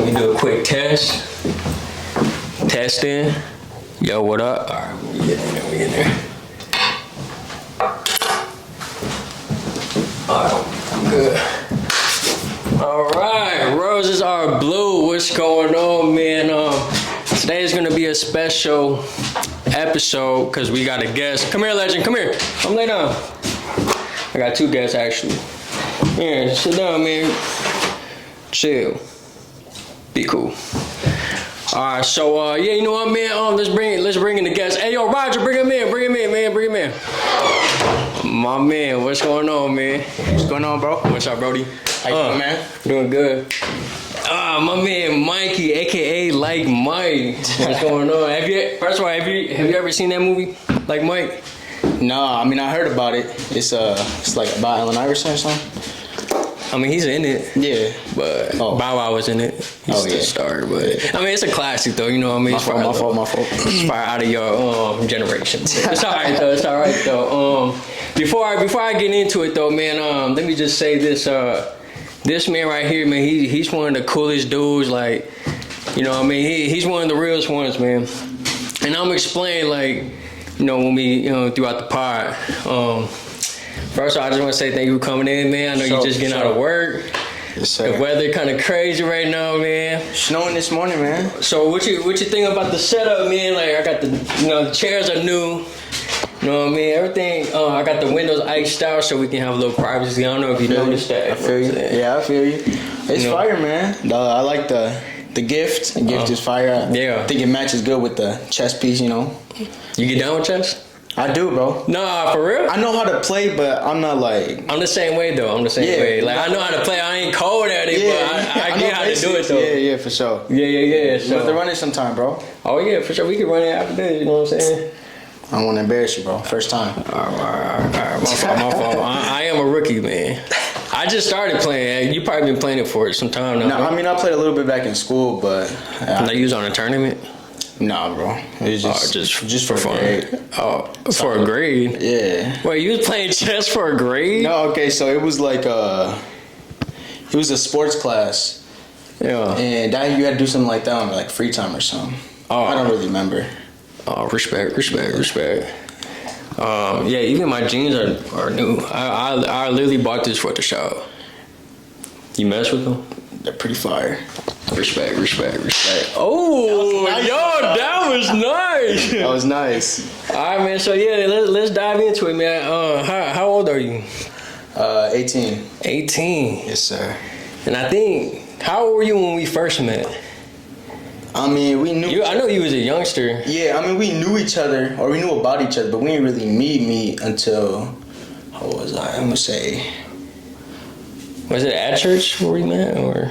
Let me do a quick test. Testing. Yo, what up? All right, we get in there. All right, I'm good. All right, roses are blue. What's going on, man? Today is gonna be a special episode because we got a guest. Come here, legend. Come here. Come lay down. I got two guests actually. Here, sit down, man. Chill. Be cool. All right, so yeah, you know what, man? Let's bring in the guest. Hey, yo, Roger, bring him in, man, bring him in. My man, what's going on, man? What's going on, bro? What's up, Brody? How you doing, man? Doing good. My man Mikey, aka Like Mike. What's going on? First of all, have you ever seen that movie, Like Mike? No, I mean I heard about it. It's like about Allen Iverson or something. I mean, he's in it. Yeah. But Bow Wow was in it. He's the star. But I mean, it's a classic though. You know what I mean? My fault. It's probably out of your generation. It's all right though. Before I get into it though, man, let me just say this. This man right here, man, he's one of the coolest dudes. Like, you know what I mean? He's one of the realest ones, man. And I'm explaining, like, you know, when we, throughout the pod. First of all, I just want to say thank you for coming in, man. I know you're just getting out of work. Yes, sir. The weather kind of crazy right now, man. Snowing this morning, man. So what you think about the setup, man? Like, I got the chairs are new. You know what I mean? Everything. I got the windows iced out so we can have a little privacy. I don't know if you noticed that. I feel you. Yeah, I feel you. It's fire, man. I like the gift. The gift is fire. Yeah. I think it matches good with the chess piece. You know. You get down with chess? I do, bro. Nah, for real? I know how to play, but I'm not like... I'm the same way, though. I'm the same way. Like, I know how to play. I ain't cold at it, but I get how to do it, though. Yeah, for sure. Yeah. So. We have to run it sometime, bro. Oh, yeah, for sure. We can run it after this, you know what I'm saying? I don't want to embarrass you, bro. First time. All right. My fault. I am a rookie, man. I just started playing. You probably been playing it for some time now. No, I mean, I played a little bit back in school, but... Like, you was on a tournament? Nah, bro. It was just for fun. Grade. Oh, for a grade? Yeah. Wait, you was playing chess for a grade? No, okay, so it was like it was a sports class. Yeah. And that you had to do something like that on like free time or something. Oh. I don't really remember. Oh, respect. Yeah, even my jeans are new. I literally bought this for the shop. You mess with them? They're pretty fire. Respect. Oh, that was nice. That was nice. All right, man. So yeah, let's dive into it, man. How old are you? 18. 18. Yes, sir. And I think, how old were you when we first met? I mean, we knew. I know you was a youngster. Yeah, I mean, we knew each other, or we knew about each other, but we didn't really meet until, how old was I? I'm gonna say. Was it at church where we met, or?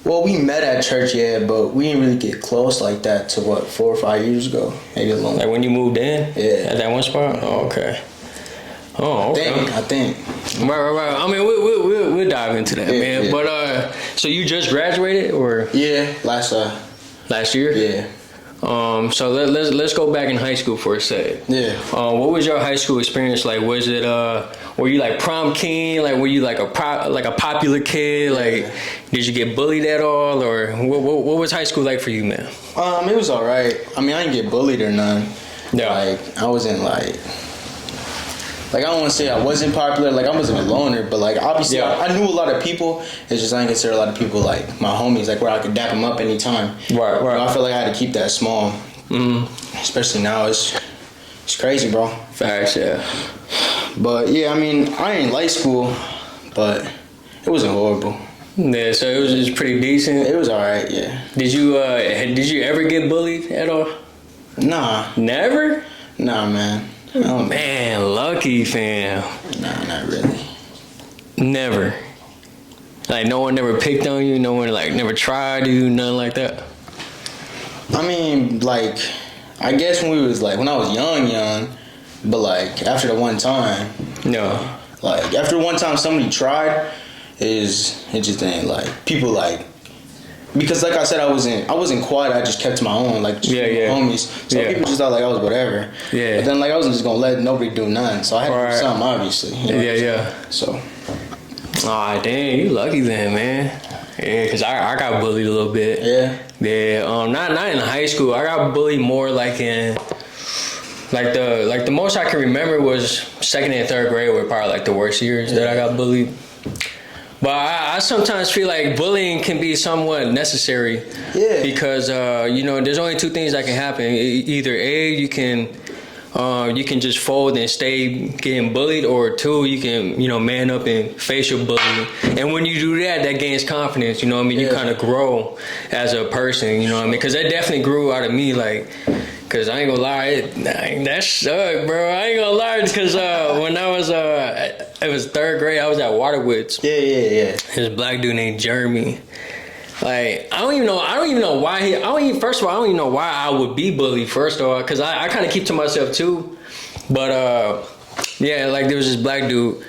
Well, we met at church, yeah, but we didn't really get close like that to 4 or 5 years ago, maybe a little. Like when you moved in? Yeah. At that one spot? Oh, okay. Oh, okay. I think. Right. I mean, we'll dive into that, man. Yeah. But so you just graduated, or? Yeah, last year? Yeah. So let's go back in high school for a sec. Yeah. What was your high school experience like? Was it were you like prom king? Like were you like a popular kid? Like did you get bullied at all, or what was high school like for you, man? It was alright. I mean, I didn't get bullied or none. Yeah. Like I wasn't like I don't want to say I wasn't popular. Like I wasn't a loner, but like obviously I knew a lot of people. It's just I didn't consider a lot of people like my homies, like where I could dap them up anytime. Right. I feel like I had to keep that small. Especially now, it's crazy, bro. Facts, yeah. But yeah, I mean, I ain't like school, but it wasn't horrible. Yeah, so it was just pretty decent. It was alright, yeah. Did you ever get bullied at all? Nah. Never? Nah, man. Oh man, lucky fam. Nah, not really. Never. Like no one never picked on you. No one like never tried you. Nothing like that. I mean, like, I guess when I was young, but like after the one time. No. Like after one time somebody tried, it just ain't like people like. Because like I said, I wasn't quiet. I just kept to my own, like just homies. So people just thought like I was whatever. Yeah. But then like I wasn't just gonna let nobody do nothing. So I had to do something, obviously. Yeah. So. Aw, dang, you lucky then, man. Yeah, because I got bullied a little bit. Yeah. Yeah. Not in high school. I got bullied more like in the most I can remember was second and third grade were probably like the worst years that I got bullied. But I sometimes feel like bullying can be somewhat necessary. Yeah. Because there's only two things that can happen. Either A, you can just fold and stay getting bullied, or two, you can man up and face your bullying. And when you do that, that gains confidence. You know what I mean? You kind of grow as a person. You know what I mean? Because that definitely grew out of me. Like, cause I ain't gonna lie, that sucked, bro. I ain't gonna lie, cause when I was it was third grade, I was at Waterwoods. Yeah. This black dude named Jeremy. Like, I don't even know why first of all, I don't even know why I would be bullied, first of all, because I kind of keep to myself too. But, yeah, like, there was this black dude.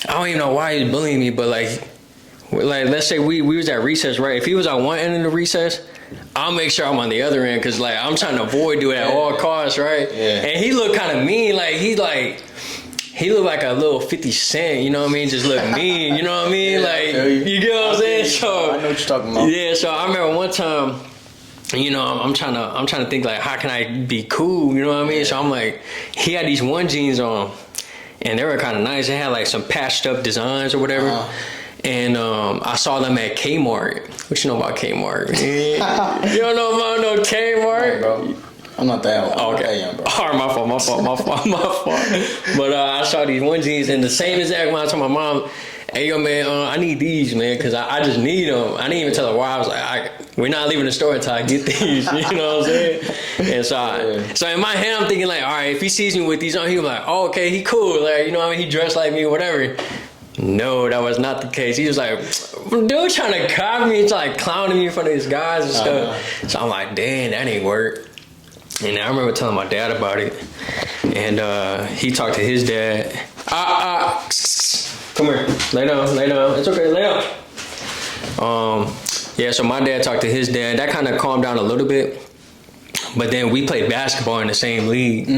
I don't even know why he was bullying me, but, like let's say we was at recess, right? If he was on one end of the recess, I'll make sure I'm on the other end, because, like, I'm trying to avoid doing it at all costs, right? Yeah. And he looked kind of mean. Like, he looked like a little 50 Cent, you know what I mean? Just look mean, you know what I mean? Yeah, like, you get what I'm saying? So I know what you're talking about. Yeah, so I remember one time, I'm trying to think, like, how can I be cool, you know what I mean? Yeah. So I'm like, he had these one jeans on, and they were kind of nice. They had, like, some patched up designs or whatever. And I saw them at Kmart. What you know about Kmart? You don't know about no Kmart? No, bro. I'm not that old. Oh, okay. Young, bro. All right, my fault. But I saw these one jeans, and the same exact when I told my mom, hey, yo, man, I need these, man, because I just need them. I didn't even tell her why. I was like, we're not leaving the store until I get these, you know what I'm saying? And so in my head, I'm thinking, like, all right, if he sees me with these on, he'll be like, oh, okay, he cool. Like, you know what I mean? He dressed like me or whatever. No, that was not the case. He was like, dude trying to copy me, like clowning me in front of these guys and stuff. So I'm like, damn, that ain't work. And I remember telling my dad about it. And he talked to his dad. Come here. Lay down. It's okay, lay down. Yeah, so my dad talked to his dad. That kind of calmed down a little bit. But then we played basketball in the same league.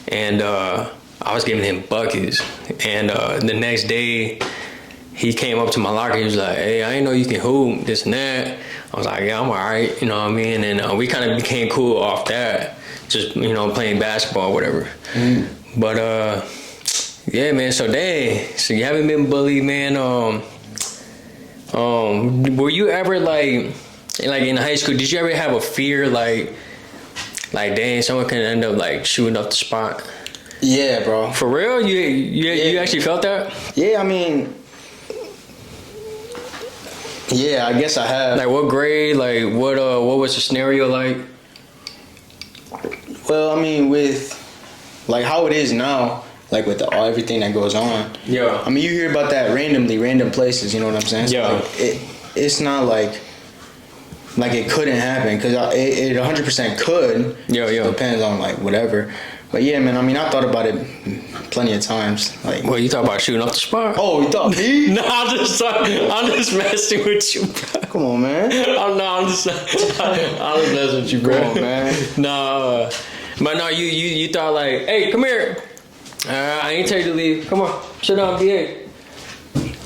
And I was giving him buckets. And the next day, he came up to my locker. He was like, hey, I didn't know you can hoop, this and that. I was like, yeah, I'm all right. You know what I mean? And we kind of became cool off that. Just, playing basketball or whatever. But, yeah, man. So you haven't been bullied, man. Were you ever, like in high school, did you ever have a fear, like dang, someone can end up, like, shooting up the spot? Yeah, bro. For real? You actually felt that? Yeah, I mean, yeah, I guess I have. Like, what grade? Like, what was the scenario like? Well, I mean, with, like, how it is now, like, with everything that goes on. Yeah. I mean, you hear about that random places, you know what I'm saying? Yeah. Like, it's not like it couldn't happen, because it 100% could. Yeah. Depends on, like, whatever. But yeah, man, I mean, I thought about it plenty of times. Like, well, you thought about shooting off the spot? Oh, you thought me? No, I'm just messing with you, bro. Come on, man. I'm just messing with you, bro. Come on, man. No, but no, you thought, like, hey, come here. I ain't tell you to leave. Come on, sit down, BA.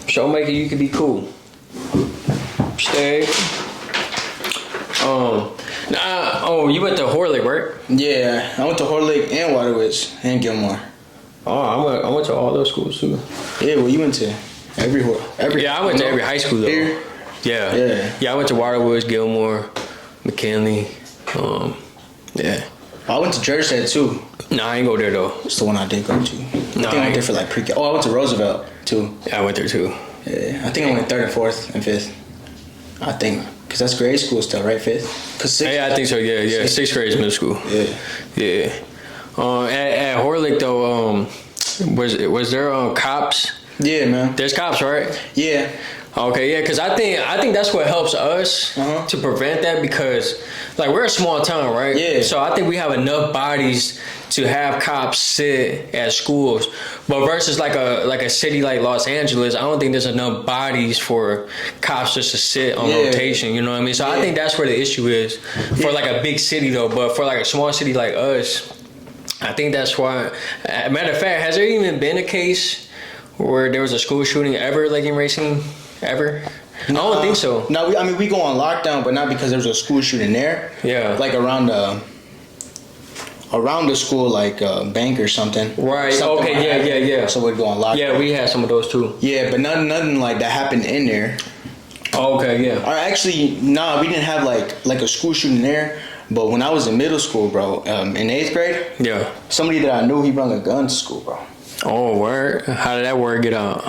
Show maker, you can be cool. Stay. You went to Horlick, right? Yeah, I went to Horlick and Waterwoods and Gilmore. Oh, I went to all those schools too. Yeah, well, you went to every. Yeah, I went to every high school though. Here? Yeah, I went to Waterwoods, Gilmore, McKinley. Yeah. I went to Jersey too. No, I ain't go there though. It's the one I did go to. No, I think I went there for like pre-K. Oh, I went to Roosevelt too. Yeah, I went there too. Yeah, I think I went 3rd and 4th and 5th. I think. Because that's grade school still, right? 5th? Cause 6th, yeah, I think so, yeah. 6th grade is middle school. Yeah. At Horlick, though, was there cops? Yeah, man. There's cops, right? Yeah. Okay, yeah, because I think that's what helps us to prevent that, because, like, we're a small town, right? Yeah. So I think we have enough bodies to have cops sit at schools, but versus like a city like Los Angeles, I don't think there's enough bodies for cops just to sit on rotation. You know what I mean? So I think that's where the issue is for like a big city though, but for like a small city like us, I think that's why. Matter of fact, has there even been a case where there was a school shooting ever, like in Racine, ever? I don't think so. No, we go on lockdown, but not because there was a school shooting there. Yeah. Like around the school, like a bank or something. Right. Something Okay. Yeah. So we'd go on lockdown. Yeah, we had some of those too. Yeah, but nothing like that happened in there. Oh, okay. Yeah. Or actually, nah, we didn't have like a school shooting there. But when I was in middle school, bro, in 8th grade, Yeah. somebody that I knew, he brought a gun to school, bro. Oh, word. How did that word get out?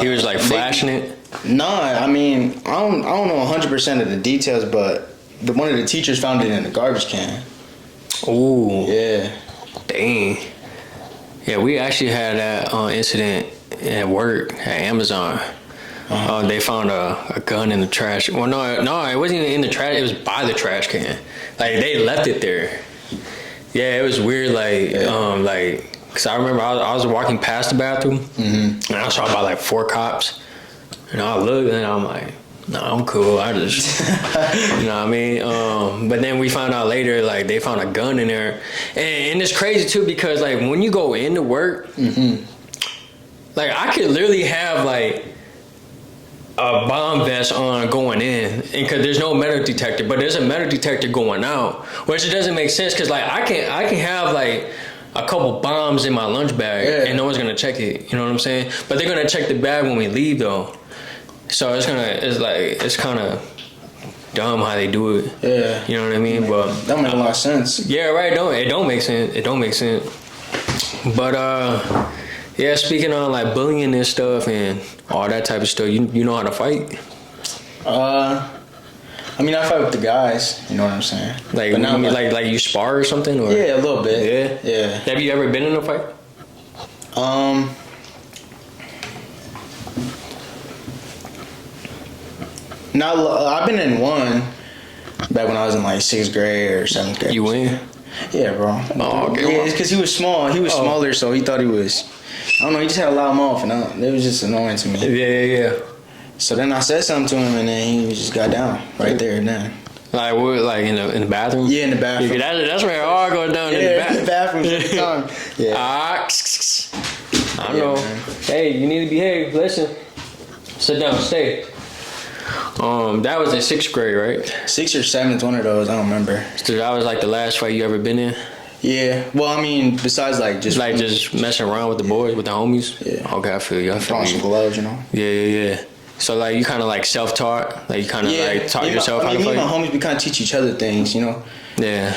He was like flashing it. Nah, I mean, I don't know 100% of the details, but one of the teachers found it in a garbage can. Ooh. Yeah. Dang. Yeah, we actually had that incident at work at Amazon. They found a gun in the trash. Well, no, it wasn't even in the trash. It was by the trash can. Like they left it there. Yeah, it was weird. Cause I remember I was walking past the bathroom, and I saw about like 4 cops, and I looked and I'm like, no, I'm cool. I just, you know what I mean? But then we found out later, like they found a gun in there, and it's crazy too because like when you go into work, like I could literally have like a bomb vest on going in, and because there's no metal detector, but there's a metal detector going out, which it doesn't make sense because like I can have like a couple bombs in my lunch bag and no one's gonna check it. You know what I'm saying? But they're gonna check the bag when we leave though. So it's kind of dumb how they do it. Yeah. You know what I mean? But that makes a lot of sense. Yeah, right. It don't make sense. It don't make sense. But yeah, speaking on like bullying and stuff and all that type of stuff, you know how to fight? I mean, I fight with the guys. You know what I'm saying? Like, but now, like you spar or something? Or? Yeah, a little bit. Yeah. Have you ever been in a fight? I've been in one back when I was in like 6th grade or 7th grade. You win? Yeah, bro. Oh, okay. Yeah, it's because he was small. He was smaller, so he thought he was. I don't know. He just had a loud mouth, and it was just annoying to me. Yeah. So then I said something to him, and then he just got down right there and then. Like what? Like in the bathroom? Yeah, in the bathroom. Yeah, that's where it all goes down in the bathroom. In the bathroom. Yeah. I know. Man. Hey, you need to behave. Listen. Sit down. Stay. That was in 6th grade, right? 6th or 7th, one of those. I don't remember. So that was like the last fight you ever been in? Yeah. Well, I mean, besides like just messing around with the boys, with the homies. Yeah. Okay, I feel you. Throwing some gloves, you know. Yeah. So like you kind of like self-taught, like you kind of like taught yourself how to fight. Me and my homies, we kind of teach each other things, you know. Yeah.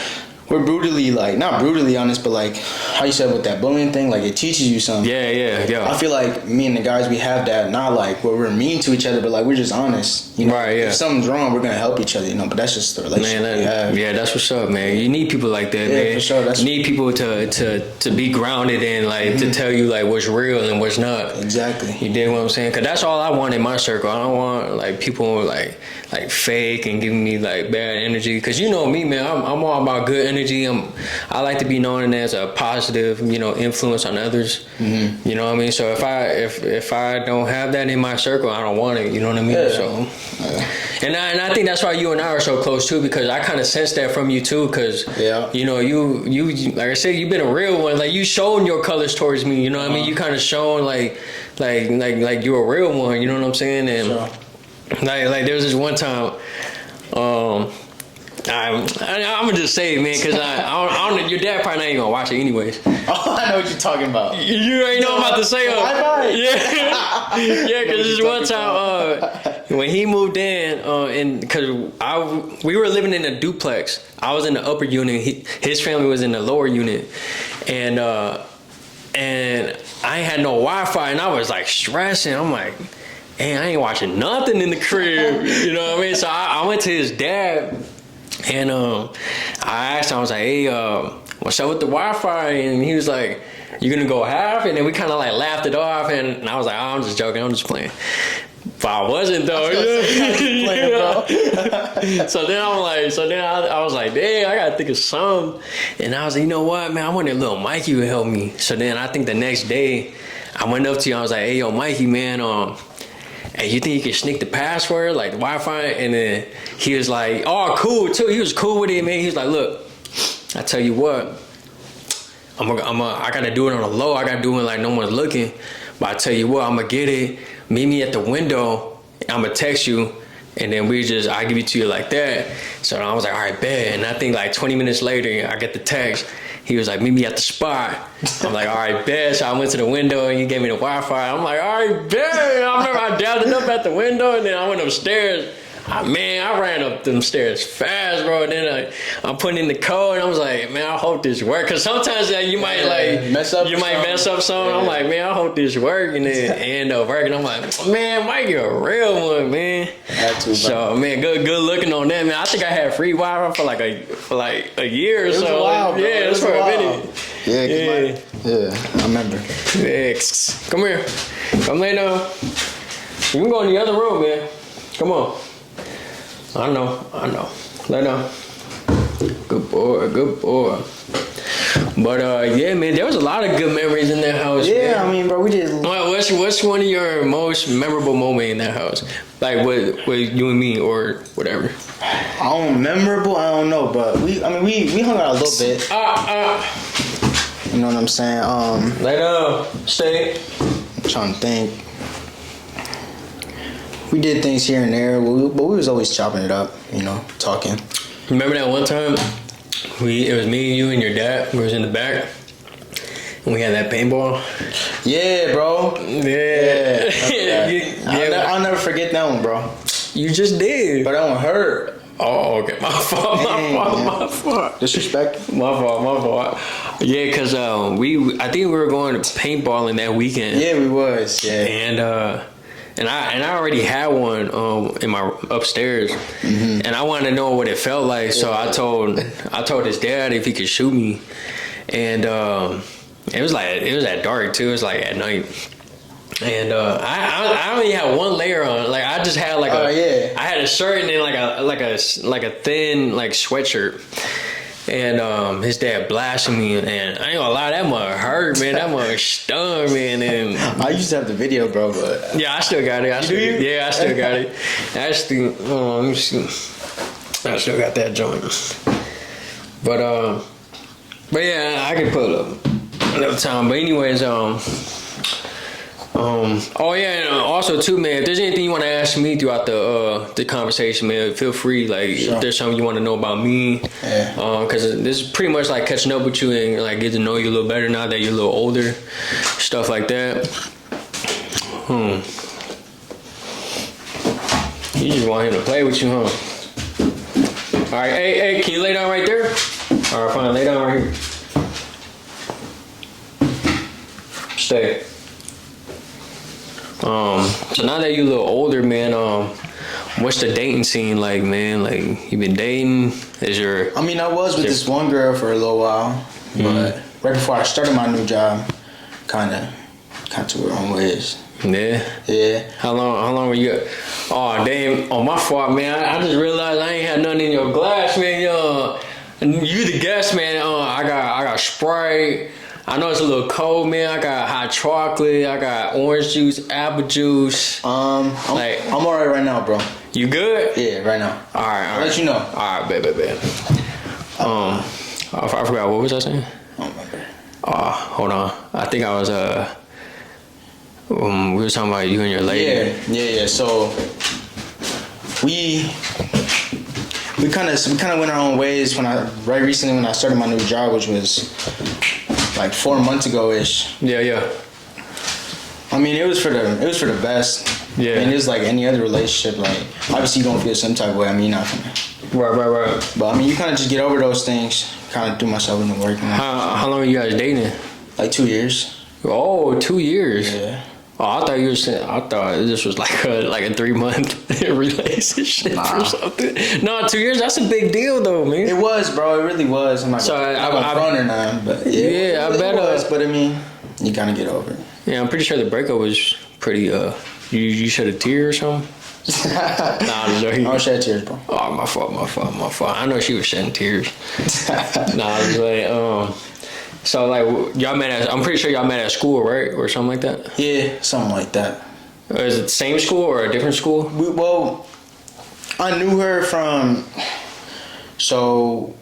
We're brutally like not brutally honest, but like how you said with that bullying thing, like it teaches you something. Yeah. I feel like me and the guys we have that not like where we're mean to each other, but like we're just honest. You know? Right. Yeah. If something's wrong, we're gonna help each other. You know, but that's just the relationship we have. Yeah, that's what's up, man. You need people like that, man. For sure. You need people to be grounded and like to tell you like what's real and what's not. Exactly. You dig what I'm saying? Cause that's all I want in my circle. I don't want like people like fake and giving me like bad energy. Cause you know me, man. I'm all about good energy. I like to be known as a positive, you know, influence on others. Mm-hmm. You know what I mean? So if I don't have that in my circle, I don't want it. You know what I mean? Yeah. So, and I think that's why you and I are so close too, because I kind of sense that from you too. Cause you know, you like I said, you've been a real one. Like you shown your colors towards me. You know what I mean? You kind of shown like you're a real one. You know what I'm saying? And like there was this one time. I'm gonna just say it, man, because I don't. Your dad probably not even gonna watch it anyways. Oh, I know what you're talking about. You already know I'm about to say it. Yeah, because this one time when he moved in, and because we were living in a duplex. I was in the upper unit. His family was in the lower unit, and I ain't had no Wi-Fi, and I was like stressing. I'm like, hey, I ain't watching nothing in the crib. You know what I mean? So I went to his dad. And I asked him, I was like, hey, what's up with the Wi-Fi? And he was like, you gonna go half? And then we kind of like laughed it off. And I was like, oh, I'm just joking, I'm just playing. But I wasn't though. So then I was like, damn, I gotta think of something. And I was like, you know what, man, I wonder if little Mikey would help me. So then I think the next day I went up to you, I was like, hey, yo, Mikey, man, hey, you think you can sneak the password, like the Wi-Fi? And then he was like, oh, cool too. He was cool with it, man. He was like, look, I tell you what, I gotta do it on the low. I gotta do it like no one's looking. But I tell you what, I'm gonna get it. Meet me at the window, I'm gonna text you, and then I give it to you like that. So I was like, all right, bet. And I think like 20 minutes later, I get the text. He was like, meet me at the spot. I'm like, all right, bet. So I went to the window and he gave me the Wi-Fi. I'm like, all right, bet. I remember I dialed it up at the window and then I went upstairs. Man, I ran up them stairs fast, bro. And then I'm putting in the code, and I was like, man, I hope this works. Because sometimes you might mess up something. Yeah. I'm like, man, I hope this works. And then it end up working. I'm like, man, Mike, you're a real one, man. So, man, good looking on that, man. I think I had free Wi-Fi for like a year or so. It was wild, bro. Yeah, it was for a minute. Yeah, I remember. Yeah, come here. Come lay down. You can go in the other room, man. Come on. I know. Lay down. Good boy. But yeah, man, there was a lot of good memories in that house. Yeah, man. I mean, bro, we did. What's one of your most memorable moments in that house? Like with you and me or whatever. Memorable, I don't know, but we hung out a little bit. You know what I'm saying? Lay down. Stay. I'm trying to think. We did things here and there, but we was always chopping it up, you know, talking. Remember that one time? It was me, you, and your dad. We was in the back, and we had that paintball. Yeah, bro. Yeah. I'll never forget that one, bro. You just did. But that one hurt. Oh, okay. My fault. Disrespect. My fault. Yeah, because I think we were going to paintballing that weekend. Yeah, we was. Yeah. And I already had one in my upstairs, and I wanted to know what it felt like. So I told his dad if he could shoot me, and it was at dark too. It was like at night, and I only had one layer on. Like I just had I had a shirt and then like a thin like sweatshirt. And his dad blasted me, and I ain't gonna lie, that mother hurt, man. That mother stung me, and then I used to have the video, bro, but yeah, I still got it. I still got it. Let me see. I still got that joint. But yeah, I can pull up another time. But anyways, oh yeah, and also too, man, if there's anything you want to ask me throughout the conversation, man, feel free. Like, sure. If there's something you want to know about me, because this is pretty much like catching up with you and like get to know you a little better now that you're a little older, stuff like that. You just want him to play with you, huh? All right, hey, can you lay down right there? All right, fine, lay down right here. Stay. So now that you're a little older, man, what's the dating scene like, man? Like, you been dating? I was with this one girl for a little while, but right before I started my new job, kind of to her own ways. Yeah. How long were you? Oh, damn. Oh, my fault, man. I just realized I ain't had nothing in your glass, man. You the guest, man. I got Sprite. I know it's a little cold, man. I got hot chocolate. I got orange juice, apple juice. I'm alright right now, bro. You good? Yeah, right now. All right. I'll let you know. All right, bet. I forgot, what was I saying? I don't remember. Hold on. I think I was we were talking about you and your lady. Yeah. So we kind of went our own ways right recently when I started my new job, which was like 4 months ago ish. Yeah. I mean, it was for the best. Yeah. I mean, it's like any other relationship. Like, obviously, you don't feel some type of way. I mean, you're not gonna. Right. But I mean, you kind of just get over those things. Kind of do myself into work. How long are you guys dating? Like 2 years. Oh, 2 years. Yeah. Oh, I thought this was like a 3-month relationship or something. No, 2 years. That's a big deal, though, man. It was, bro. It really was. I'm not front or none, but yeah, I bet. But I mean, you kind of get over it. Yeah, I'm pretty sure the breakup was pretty. You shed a tear or something. Nah, I don't shed tears, bro. Oh, my fault. I know she was shedding tears. Nah, I was like, so like y'all met I'm pretty sure y'all met at school, right, or something like that. Yeah, something like that. Is it the same school or a different school? Well, I knew her from. So.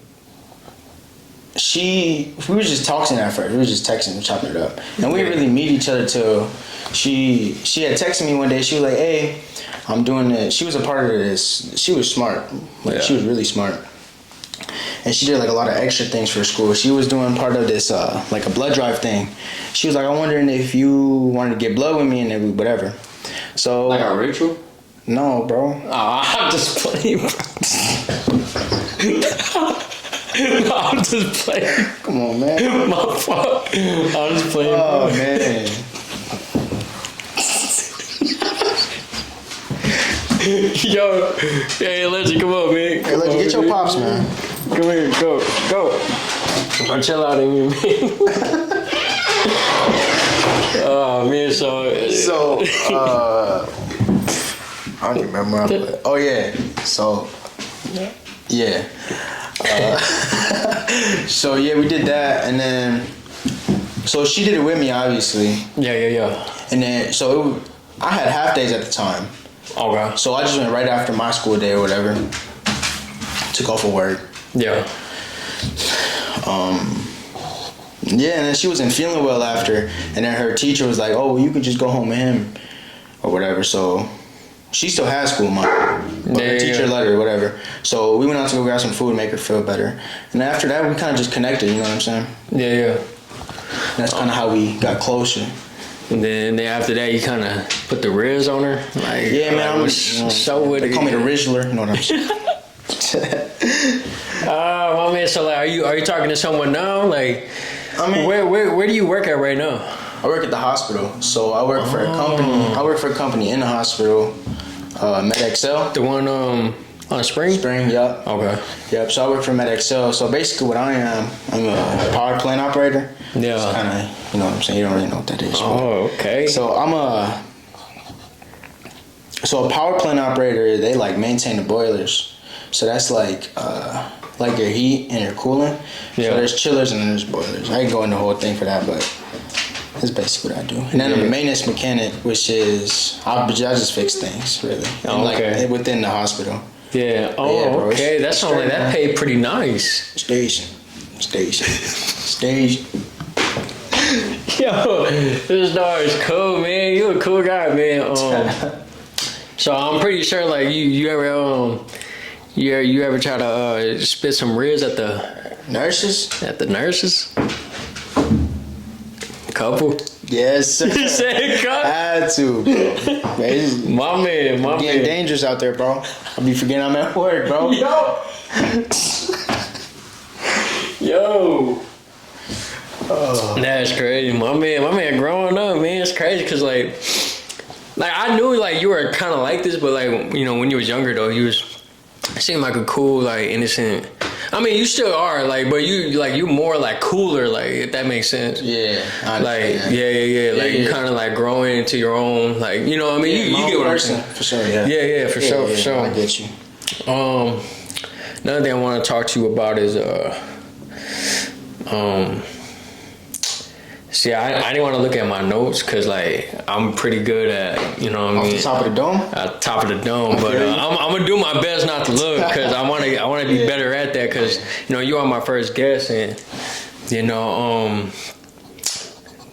We were just texting at first. We were just texting, chopping it up, and we didn't really meet each other till she had texted me one day. She was like, "Hey, I'm doing it. She was a part of this. She was smart. Like she was really smart. And she did like a lot of extra things for school. She was doing part of this like a blood drive thing. She was like, I'm wondering if you wanted to get blood with me and then whatever. So like a ritual? No, bro. Oh, I'm just playing, bro. No, I'm just playing. Come on, man. My fault. I'm just playing. Oh, man. Yo, hey, Legend, come on, man. Hey, Legend, get your pops, man. Come here, go. Don't chill out in me, man. Oh, man, so I don't remember. Oh, yeah. So, yeah. So, yeah, we did that, and then, so she did it with me, obviously. Yeah. And then, I had half days at the time. Okay. So I just went right after my school day or whatever. Took off of work. Yeah. Yeah, and then she wasn't feeling well after, and then her teacher was like, "Oh, well, you could just go home with him, or whatever." So she still has school, mom. But her teacher let her, whatever. So we went out to go grab some food, make her feel better, and after that, we kind of just connected. You know what I'm saying? Yeah. And that's kind of how we got closer. And then after that, you kind of put the Riz on her. Like, yeah, man, I was so with they it. call me the Rizzler. You know what I'm saying? My man. So like, are you talking to someone now? Like, I mean, where do you work at right now? I work at the hospital. So I work for a company. I work for a company in the hospital, MedXL. The one on Spring. Spring, yep. Okay. Yep. So I work for MedXL. So basically, what I am, I'm a power plant operator. Yeah. It's kind of, you know what I'm saying. You don't really know what that is. Oh, okay. So a power plant operator. They like maintain the boilers. So that's like your heat and your cooling. Yeah. So there's chillers and then there's boilers. I can go into the whole thing for that, but that's basically what I do. And then I'm a maintenance mechanic, which is I just fix things really. And like within the hospital. Yeah. Oh, yeah, bro, okay. That's only that paid pretty nice. Station. Yo, this dog is cool, man. You a cool guy, man. So I'm pretty sure, like you ever you ever try to spit some Riz at the nurses? At the nurses? Couple. Yes, sir. You said couple? I had to, bro. My man. Getting dangerous out there, bro. I'll be forgetting I'm at work, bro. Yo. Oh. That's crazy. My man growing up, man, it's crazy because like I knew like you were kind of like this, but like, you know, when you was younger though, you seemed like a cool, like innocent. I mean, you still are, like, but you more like cooler, like, if that makes sense. Yeah. Like, yeah. Like you kind of like growing into your own, like, you know what I mean? You get what I'm saying. For sure, yeah. Yeah, for sure. I get you. Another thing I want to talk to you about is see, I didn't want to look at my notes because, like, I'm pretty good at, you know what I mean? Off the top of the dome? At top of the dome. But I'm going to do my best not to look because I want to be better at that because, you know, you are my first guest and, you know,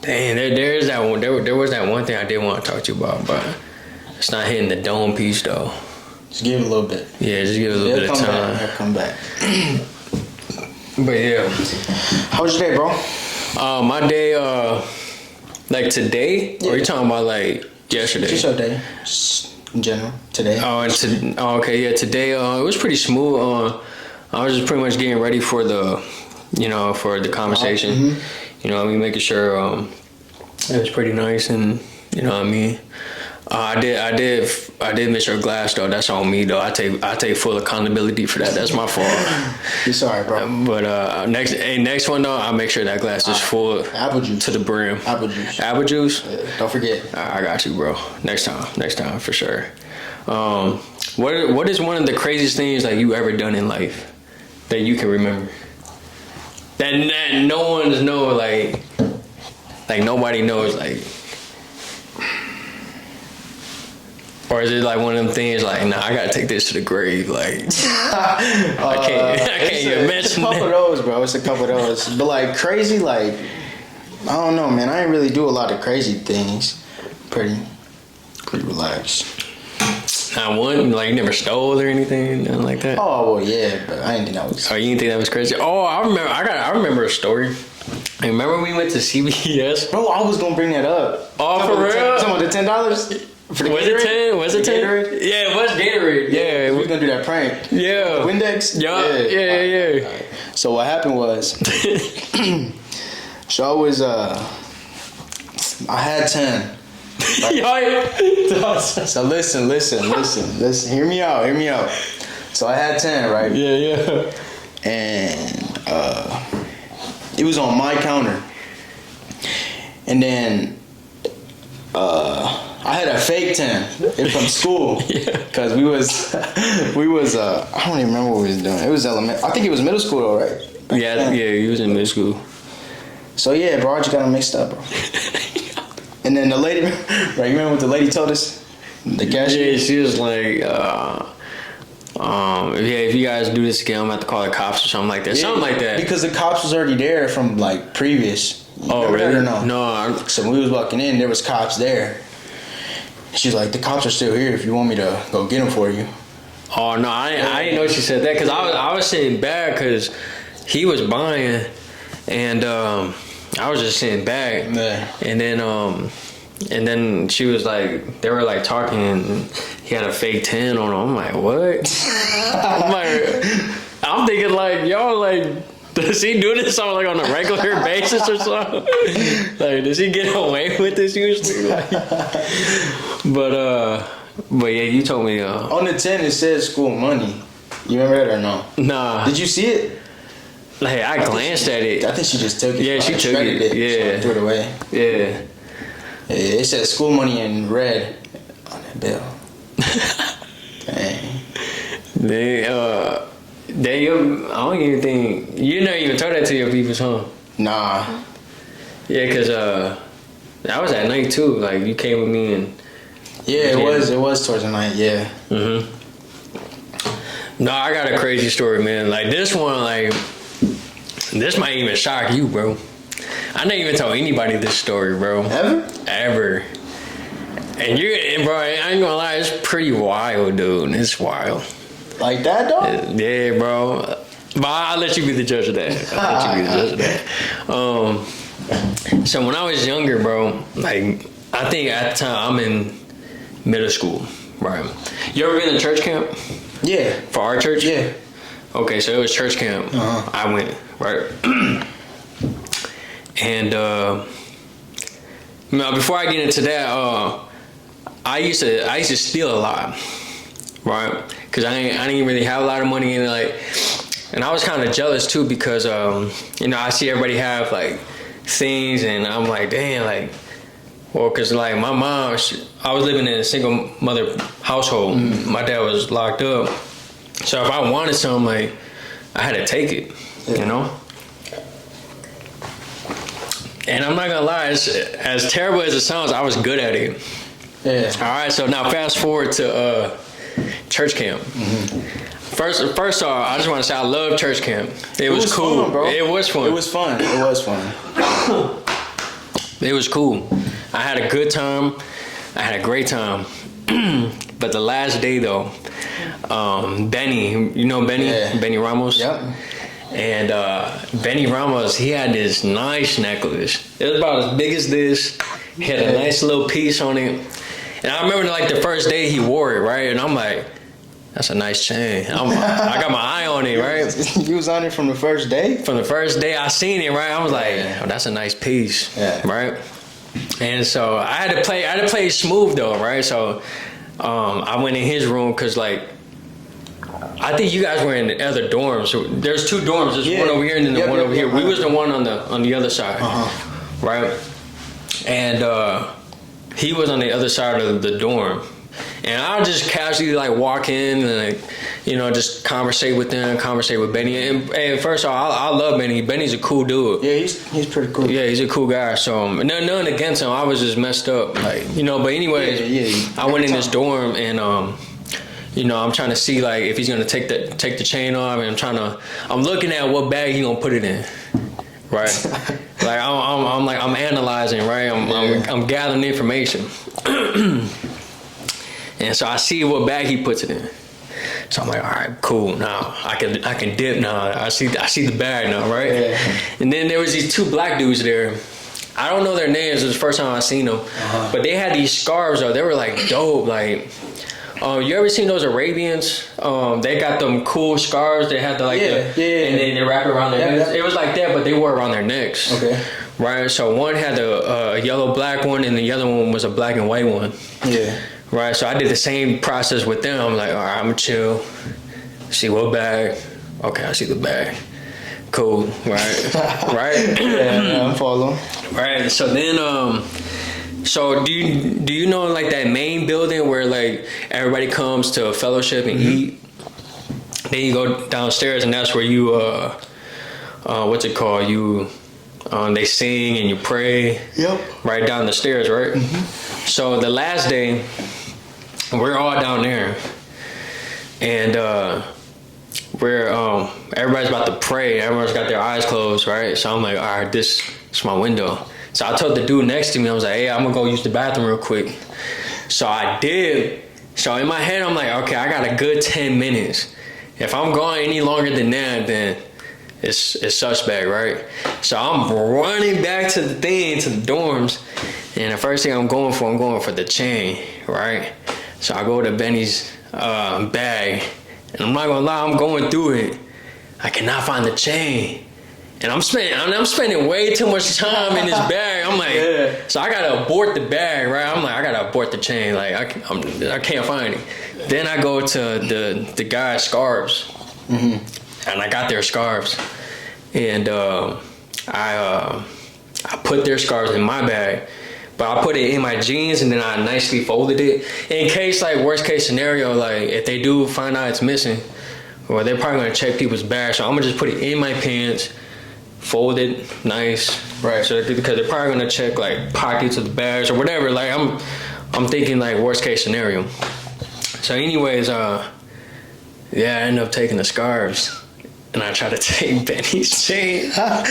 dang, there was that one thing I did want to talk to you about, but it's not hitting the dome piece, though. Just give it a little bit. Yeah, just give it a little bit of time. They'll come back. But, yeah. How was your day, bro? My day, like today, or are you talking about like yesterday? Just your day, just in general, today. Okay, yeah, today, it was pretty smooth. I was just pretty much getting ready for the conversation. Mm-hmm. You know what I mean, making sure, it was pretty nice and, you know what I mean. I did miss your glass though. That's on me though. I take full accountability for that. That's my fault. You're sorry, bro. But next one though, I'll make sure that glass is full apple juice to the brim. Apple juice. Apple juice. Yeah, don't forget. I got you, bro. Next time for sure. What is one of the craziest things like you ever done in life that you can remember? That no one's know like nobody knows like. Or is it like one of them things like, nah, I gotta take this to the grave, like I can't even mention it. It's a couple of those, bro. It's a couple of those. But like crazy, like I don't know, man. I didn't really do a lot of crazy things. Pretty relaxed. I won. Like you never stole or anything, nothing like that. Oh well, yeah, but I didn't think that was. Oh, you didn't think that was crazy? Oh, I remember. I remember a story. I remember we went to CVS. Bro, I was gonna bring that up. Oh, for real? Talking about the $10. Was it 10? Was it 10? Gatorade? Yeah, it was Gatorade. Yeah, we were gonna do that prank. Yeah. Windex. Yeah. So what happened was, so I was I had 10. So listen. Hear me out. So I had 10, right? Yeah. And it was on my counter. And then I had a fake 10 from school. Cause we was I don't even remember what we was doing. It was I think it was middle school though, right? Yeah, he was in middle school. So yeah, bro, I just got them mixed up, bro. And then the lady, right? You remember what the lady told us? The cashier. Yeah, she was like, if you guys do this again, I'm gonna have to call the cops or something like that. Something like that. Because the cops was already there from like previous. Oh really? Or no. No. So when we was walking in, there was cops there. She's like, the cops are still here. If you want me to go get them for you. Oh no, I didn't know she said that because I was sitting back because he was buying, and I was just sitting back. Yeah. And then she was like, they were like talking, and he had a fake 10 on him. I'm like, what? I'm thinking like, y'all like, does he do this on a regular basis or something? Like, does he get away with this usually? But yeah, you told me. On the 10 it says school money. You remember that or no? Nah. Did you see it? Like I glanced at it. I think she just took it. Yeah, she took it. Yeah, threw it away. Yeah. It says school money in red on that bill. Dang. I don't even think you never even told that to your people's home. Nah. Yeah, cause I was at night too. Like you came with me and. Yeah, it was towards the night. Yeah. Mhm. No, I got a crazy story, man. Like this one, like this might even shock you, bro. I never even told anybody this story, bro. Ever. And bro, I ain't gonna lie, it's pretty wild, dude. It's wild. Like that, though? Yeah, bro. But I'll let you be the judge of that. So when I was younger, bro, like I think at the time I'm in middle school, right? You ever been to church camp? Yeah. For our church? Yeah. Okay, so it was church camp. Uh-huh. I went, right? And now before I get into that, I used to steal a lot, right? Because I didn't really have a lot of money, and and I was kind of jealous too because I see everybody have like things, and I'm like, damn, like, well, because like my mom, I was living in a single mother household. Mm. My dad was locked up, so if I wanted something, like, I had to take it, you know. And I'm not gonna lie, as terrible as it sounds, I was good at it. Yeah. All right, so now fast forward to church camp. Mm-hmm. First off, I just want to say I love church camp. It was cool, fun, bro. It was fun. It was fun. It was cool. I had a good time. I had a great time. But the last day though, Benny, you know Benny? Yeah. Benny Ramos? Yep. And Benny Ramos, he had this nice necklace. It was about as big as this. He had a nice little piece on it. And I remember like the first day he wore it, right? And I'm like, that's a nice chain. I got my eye on it, right? You was on it from the first day? From the first day I seen it, right? I was like, oh, that's a nice piece, right? And so I had to play smooth though, right? So I went in his room because like, I think you guys were in the other dorms. So there's two dorms. There's one over here and then the one over here. We was the one on the other side, right? And he was on the other side of the dorm. And I would just casually like walk in and like, just conversate with them, conversate with Benny. And first of all, I love Benny. Benny's a cool dude. Yeah, he's pretty cool. Yeah, he's a cool guy. So nothing against him. I was just messed up, like, But anyways, I went in this dorm and I'm trying to see like if he's gonna take the chain off, and I'm looking at what bag he gonna put it in, right? Like I'm analyzing, right? I'm gathering information. And so I see what bag he puts it in. So I'm like, all right, cool. Now I can dip now. I see the bag now, right? Yeah. And then there was these two black dudes there. I don't know their names. It was the first time I seen them, but they had these scarves though. They were like dope. Like, you ever seen those Arabians? They got them cool scarves. They had and then they wrap it around their necks. It was like that, but they wore it around their necks. Okay. Right. So one had a yellow black one, and the other one was a black and white one. Yeah. Right. So I did the same process with them. I'm like, all right, I'm gonna chill. See what bag. Okay, I see the bag. Cool. Right. Right. Yeah, I'm following. Right. So then, so do you know like that main building where like everybody comes to fellowship and eat? Then you go downstairs and that's where you what's it called? You they sing and you pray. Yep. Right down the stairs, right? Mm-hmm. So the last day, we're all down there, and we're everybody's about to pray. Everyone's got their eyes closed, right? So I'm like, all right, this is my window. So I told the dude next to me, I was like, hey, I'm gonna go use the bathroom real quick. So I did. So in my head, I'm like, okay, I got a good 10 minutes. If I'm going any longer than that, then it's suspect, right? So I'm running back to the dorms, and the first thing I'm going for the chain, right? So I go to Benny's bag, and I'm not gonna lie, I'm going through it. I cannot find the chain. And I'm spending way too much time in this bag. I'm like, So I gotta abort the bag, right? I'm like, I gotta abort the chain. Like I can't find it. Then I go to the guy's scarves, and I got their scarves, and I put their scarves in my bag, but I put it in my jeans, and then I nicely folded it in case, like, worst case scenario, like if they do find out it's missing, well, they're probably gonna check people's bags. So I'm gonna just put it in my pants. Fold it nice, right? So because they're probably gonna check like pockets of the bags or whatever. Like I'm thinking like worst case scenario. So anyways, I ended up taking the scarves, and I tried to take Benny's chain. Man,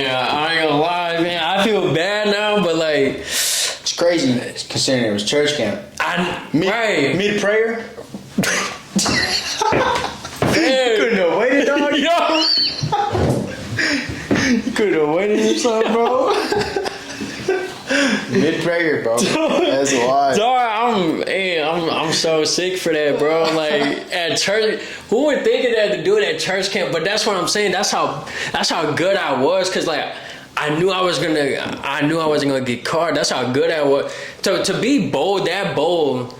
I ain't gonna lie, man. I feel bad now, but like it's crazy considering it was church camp. Mid prayer. Couldn't have waited, dog. Yo. You could have waited or something, bro. Mid prayer, bro. That's why. Dog, I'm so sick for that, bro. Like at church, who would think of that to do it at church camp? But that's what I'm saying. That's how good I was, cause like I knew I wasn't gonna get caught. That's how good I was. To be that bold.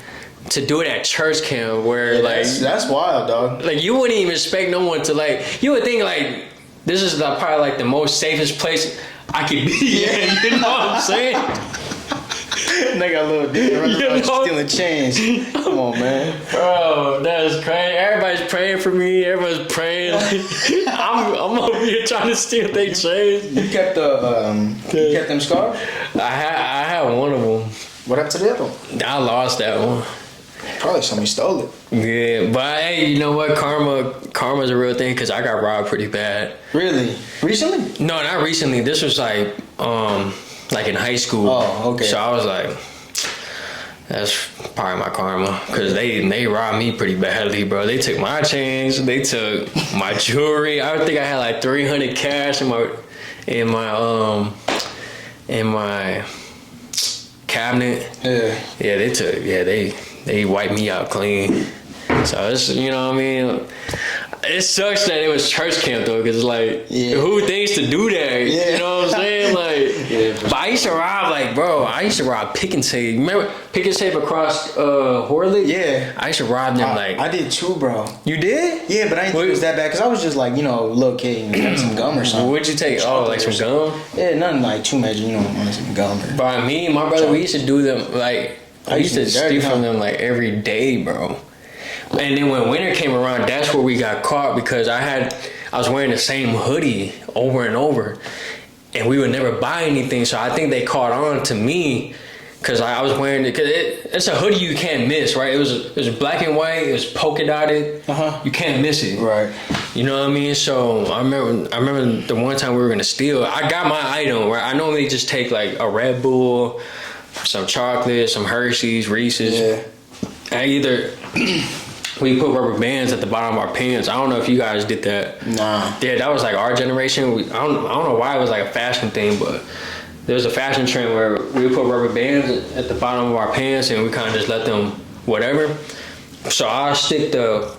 To do it at church camp where that's wild, dog. Like you wouldn't even expect no one to like. You would think like this is probably like the most safest place I could be in. You know what I'm saying? They got a little different. Stealing chains. Come on, man. Bro, that's crazy. Everybody's praying for me. Everyone's praying. Like, I'm over here trying to steal their chains. You kept them scarves? I had one of them. What happened to the other one? I lost that one. Probably somebody stole it. Yeah, but hey, you know what? Karma's a real thing because I got robbed pretty bad. Really? Recently? No, not recently. This was like in high school. Oh, okay. So I was like, that's probably my karma because they robbed me pretty badly, bro. They took my chains. They took my jewelry. I think I had like 300 cash in my cabinet. Yeah. They wiped me out clean. So it's, you know what I mean? It sucks that it was church camp though, because like, who thinks to do that? Yeah. You know what I'm saying? Like, but I used to rob Pick and Save. Remember Pick and Save across Horley? Yeah. I used to rob them I did too, bro. You did? Yeah, but I didn't think it was that bad because I was just like, little kid and had some gum or something. What'd you take? Oh, like some gum? Yeah, nothing like too major, wanted some gum. But me and my brother, we used to do them like, I used to steal from them like every day, bro. And then when winter came around, that's where we got caught because I was wearing the same hoodie over and over, and we would never buy anything. So I think they caught on to me because I was wearing it. Because it's a hoodie you can't miss, right? It was black and white. It was polka dotted. You can't miss it, right? You know what I mean? So I remember the one time we were gonna steal. I got my item, right? I normally just take like a Red Bull, some chocolate, some Hershey's, Reese's. Yeah. And either we put rubber bands at the bottom of our pants. I don't know if you guys did that. Nah. Yeah, that was like our generation. I don't know why it was like a fashion thing, but there was a fashion trend where we would put rubber bands at the bottom of our pants and we kind of just let them whatever. So I'll stick the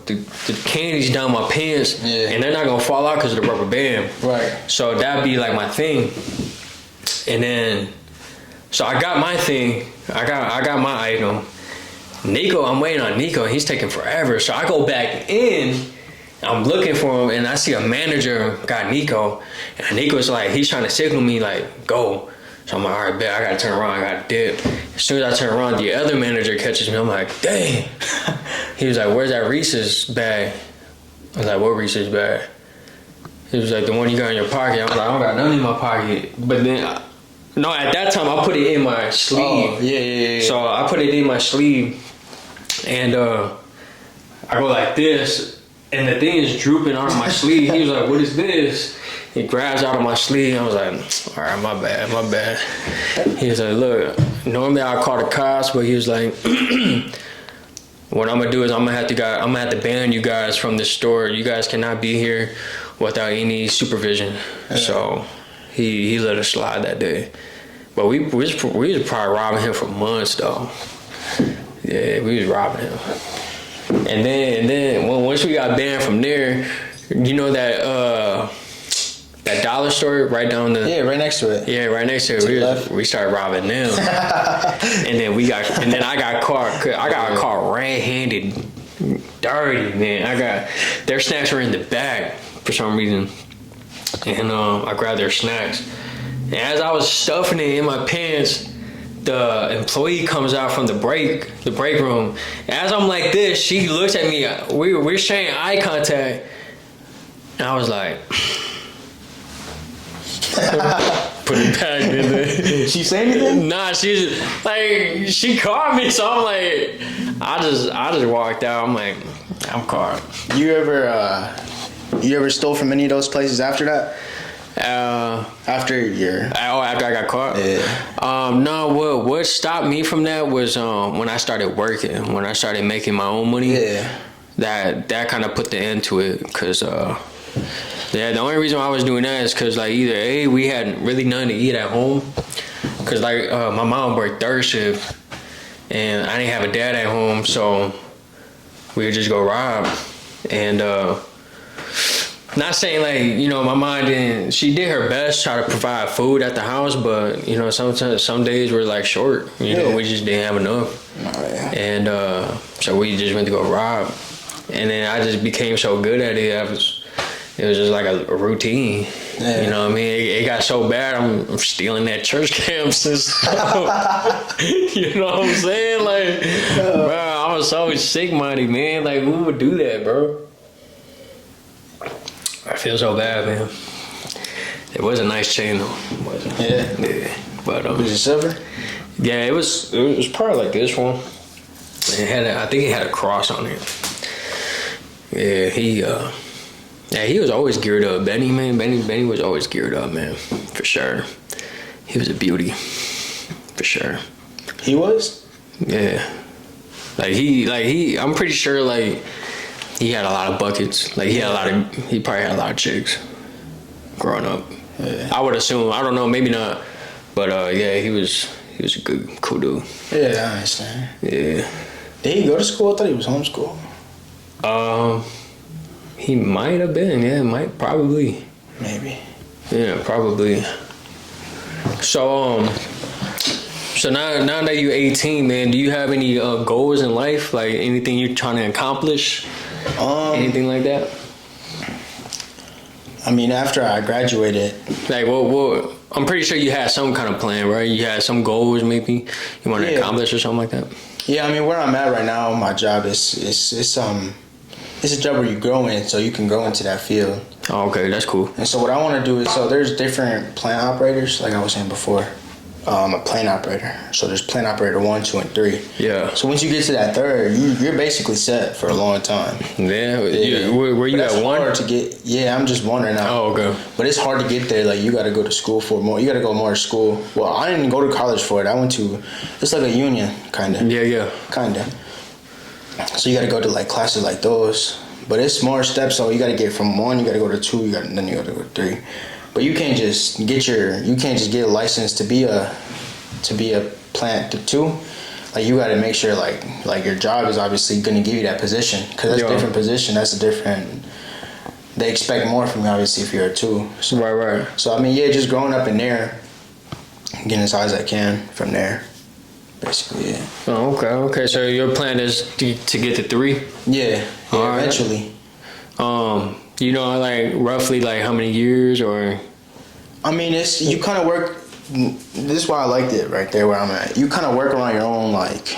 candies down my pants, and they're not gonna fall out because of the rubber band. Right. So that'd be like my thing. And then, so I got my thing. I got my item. Nico, I'm waiting on Nico. He's taking forever. So I go back in. I'm looking for him, and I see a manager got Nico, and Nico's like, he's trying to signal me like, go. So I'm like, all right, bet, I gotta turn around, I gotta dip. As soon as I turn around, the other manager catches me. I'm like, dang. He was like, where's that Reese's bag? I was like, what Reese's bag? He was like, the one you got in your pocket. I was like, I don't got none in my pocket. But then, no, at that time, I put it in my sleeve. Oh, yeah. So I put it in my sleeve, and I go like this, and the thing is drooping out of my sleeve. He was like, what is this? He grabs out of my sleeve. I was like, all right, my bad. He was like, look, normally I'll call the cops, but he was like, what I'm gonna do is I'm gonna have to ban you guys from the store. You guys cannot be here without any supervision. Yeah. So he let us slide that day. But we was probably robbing him for months though. Yeah, we was robbing him. And then once we got banned from there, you know that dollar store right down the right next to it. Yeah, right next to it. We started robbing them. and then I got caught red-handed, dirty, man. Their snacks were in the bag for some reason. And I grabbed their snacks. And as I was stuffing it in my pants, the employee comes out from the break room. As I'm like this, she looks at me. We're sharing eye contact. And I was like, put it back in there. She say anything? Nah, she's like, she caught me, so I'm like, I just walked out. I'm like, I'm caught. You ever stole from any of those places after that? After I got caught? Yeah. No, what stopped me from that was when I started working, when I started making my own money. Yeah. That kind of put the end to it, cause the only reason why I was doing that is cause like either A, we had really nothing to eat at home, cause like my mom worked third shift, and I didn't have a dad at home, so we would just go rob, and not saying like, you know, my mom she did her best try to provide food at the house, but you know, sometimes some days we're like short, you know, we just didn't have enough. And so we just went to go rob, and then I just became so good at it. It was just like a routine. Yeah. You know what I mean? It got so bad, I'm stealing that church camps and stuff. You know what I'm saying? Like, bro, I was so sick minded, man. Like, who would do that, bro? I feel so bad, man. It was a nice chain though. Yeah. But was it silver? Yeah, it was probably like this one. I think it had a cross on it. Yeah, he was always geared up. Benny was always geared up, man. For sure. He was a beauty. For sure. He was? Yeah. I'm pretty sure like he had a lot of buckets. Like he probably had a lot of chicks growing up. Yeah. I would assume. I don't know, maybe not. But yeah, he was a good, cool dude. Yeah, I understand. Yeah. Did he go to school? I thought he was homeschooled. He might have been, probably. Maybe. Yeah, probably. So now that you're 18, man, do you have any goals in life? Like anything you're trying to accomplish? Anything like that? I mean, after I graduated. Like, what? I'm pretty sure you had some kind of plan, right? You had some goals, maybe you want to accomplish or something like that. Yeah, I mean, where I'm at right now, my job is it's a job where you grow in, so you can grow into that field. Oh, okay, that's cool. And so what I want to do is, so there's different plant operators, like I was saying before. a plane operator. So there's plane operator 1, 2, and 3. Yeah. So once you get to that third, you're basically set for a long time. Yeah. Were you at 1? Hard to get. Yeah, I'm just one right now. Oh, okay. But it's hard to get there. Like you got to go to school for more. You got to go more to school. Well, I didn't go to college for it. I went to. It's like a union kind of. Yeah. Kind of. So you got to go to like classes like those. But it's more steps. So you got to get from 1. You got to go to 2. Then you got to go to 3. But you can't just get a license to be a plant 2. Like you got to make sure like your job is obviously going to give you that position, because that's a different position. That's a different. They expect more from you obviously if you're a 2. So, Right. So I mean, yeah, just growing up in there, getting as high as I can from there, basically. Yeah. Oh, okay. So your plan is to get to 3? Yeah. Right. Eventually. You know, like roughly like how many years or? I mean, you kind of work. This is why I liked it right there where I'm at. You kind of work around your own like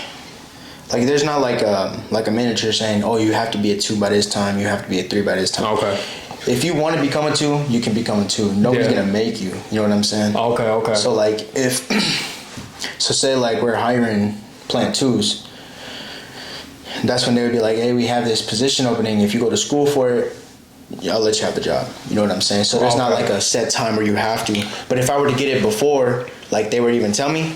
there's not like a manager saying, oh, you have to be a 2 by this time, you have to be a 3 by this time. Okay. If you want to become a 2, you can become a 2. Nobody's gonna make you. You know what I'm saying? Okay. So like say like we're hiring plant 2s, that's when they would be like, hey, we have this position opening. If you go to school for it, I'll let you have the job. You know what I'm saying? So there's not like a set time where you have to. But if I were to get it before, like they would even tell me,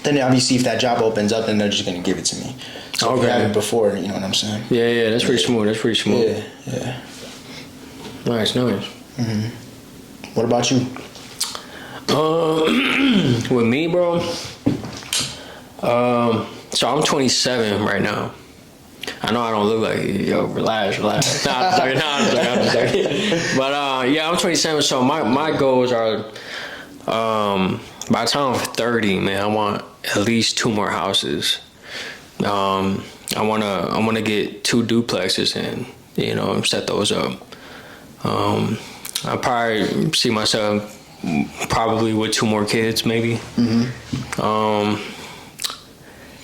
then obviously if that job opens up, then they're just gonna give it to me. So if you have it before, you know what I'm saying? Yeah. That's pretty smooth. Yeah. Nice. Mm-hmm. What about you? With me, bro. So I'm 27 right now. I know I don't look like it. Yo, relax. Nah, I'm just joking. But yeah, I'm 27. So my goals are, by the time I'm 30, man, I want at least 2 more houses. I wanna get 2 duplexes and set those up. I probably see myself probably with 2 more kids, maybe. Mm-hmm.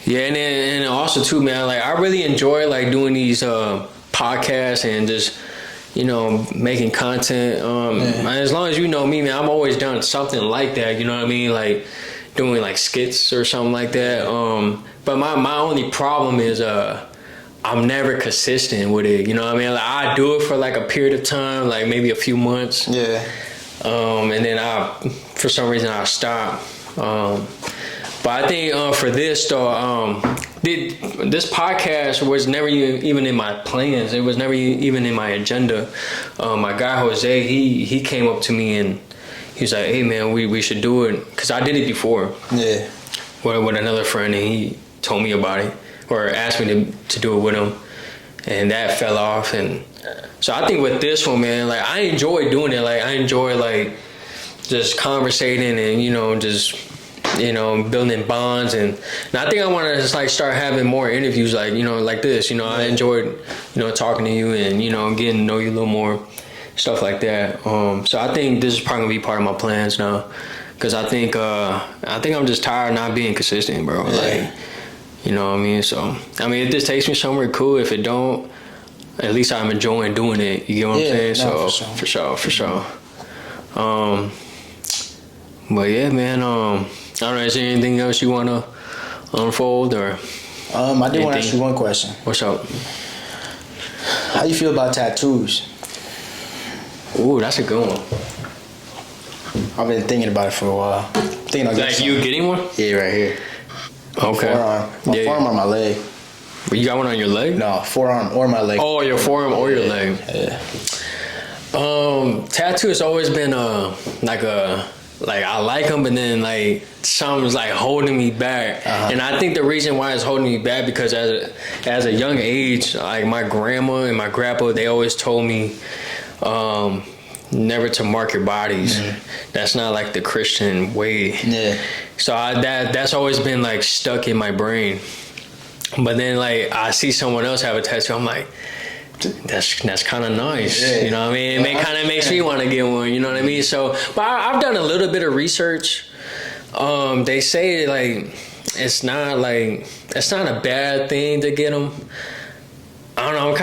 Yeah, and then also too, man, like I really enjoy like doing these podcasts and just making content. As long as you know me, man, I'm always done something like that. You know what I mean? Like doing like skits or something like that. But my only problem is I'm never consistent with it. You know what I mean? Like I do it for like a period of time, like maybe a few months. Yeah. And then for some reason I'll stop. But I think for this though, this podcast was never even in my plans. It was never even in my agenda. My guy Jose, he came up to me and he was like, "Hey man, we should do it," because I did it before. Yeah. With another friend, and he told me about it or asked me to do it with him, and that fell off. And so I think with this one, man, like I enjoy doing it. Like I enjoy like just conversating and just building bonds, and I think I want to just like start having more interviews like like this. I enjoyed talking to you and getting to know you a little more, stuff like that. So I think this is probably gonna be part of my plans now, because I think I'm just tired of not being consistent, bro. Yeah. Like you know what I mean. So I mean, if this takes me somewhere, cool. If it don't, at least I'm enjoying doing it. You get what I'm saying? No, So for sure. But yeah, man. I don't know. Is there anything else you want to unfold or? I did want to ask you one question. What's up? How you feel about tattoos? Ooh, that's a good one. I've been thinking about it for a while. Thinking I'll get Like you getting one? Yeah, right here. Okay. Forearm. My forearm or my leg. But you got one on your leg? No, forearm or my leg. Oh, your forearm or your leg. Yeah. Tattoo has always been like I like them, but then like something's like holding me back. And I think the reason why it's holding me back because as a young age, like my grandma and my grandpa, they always told me never to mark your bodies. Mm-hmm. That's not like the Christian way. Yeah. So that's always been like stuck in my brain. But then like I see someone else have a tattoo, I'm like, that's kind of nice. Yeah. You know what I mean? It kind of makes me want to get one. You know what I mean? So, but I've done a little bit of research. They say like it's not a bad thing to get them. I don't know.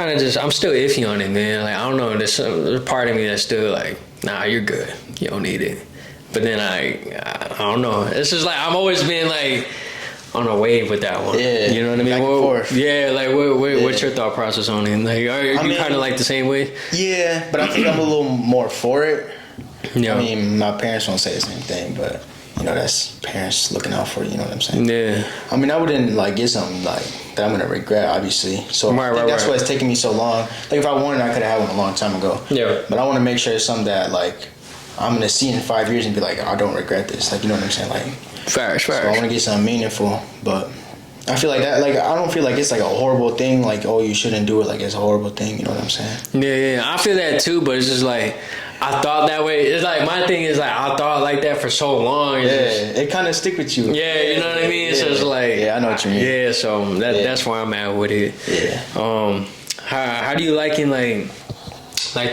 I'm still iffy on it, man. Like I don't know. There's a part of me that's still like, nah, you're good. You don't need it. but then I don't know. It's just like I'm always been like on a wave with that one. Yeah, you know what I mean. Back and forth. Yeah, like what's your thought process on it? Like, are you kind of like the same way? Yeah, but I think I'm a little more for it. Yeah. I mean, my parents won't say the same thing, but you know, that's parents looking out for you. You know what I'm saying? Yeah. I mean, I wouldn't like get something like that I'm gonna regret, obviously. So I think that's why it's taking me so long. Like if I wanted, I could have had one a long time ago. Yeah. But I want to make sure it's something that like I'm gonna see in 5 years and be like, I don't regret this. Like, you know what I'm saying? Like, Fair. so I want to get something meaningful, but I feel like that. Like, I don't feel like it's like a horrible thing. Like, oh, you shouldn't do it. Like, it's a horrible thing. You know what I'm saying? Yeah. I feel that too, but it's just like I thought that way. It's like my thing is like I thought like that for so long. It kind of stick with you. Yeah, you know what I mean. So it's like I know what you mean. Yeah, so that's where I'm at with it. Yeah. How do you liking like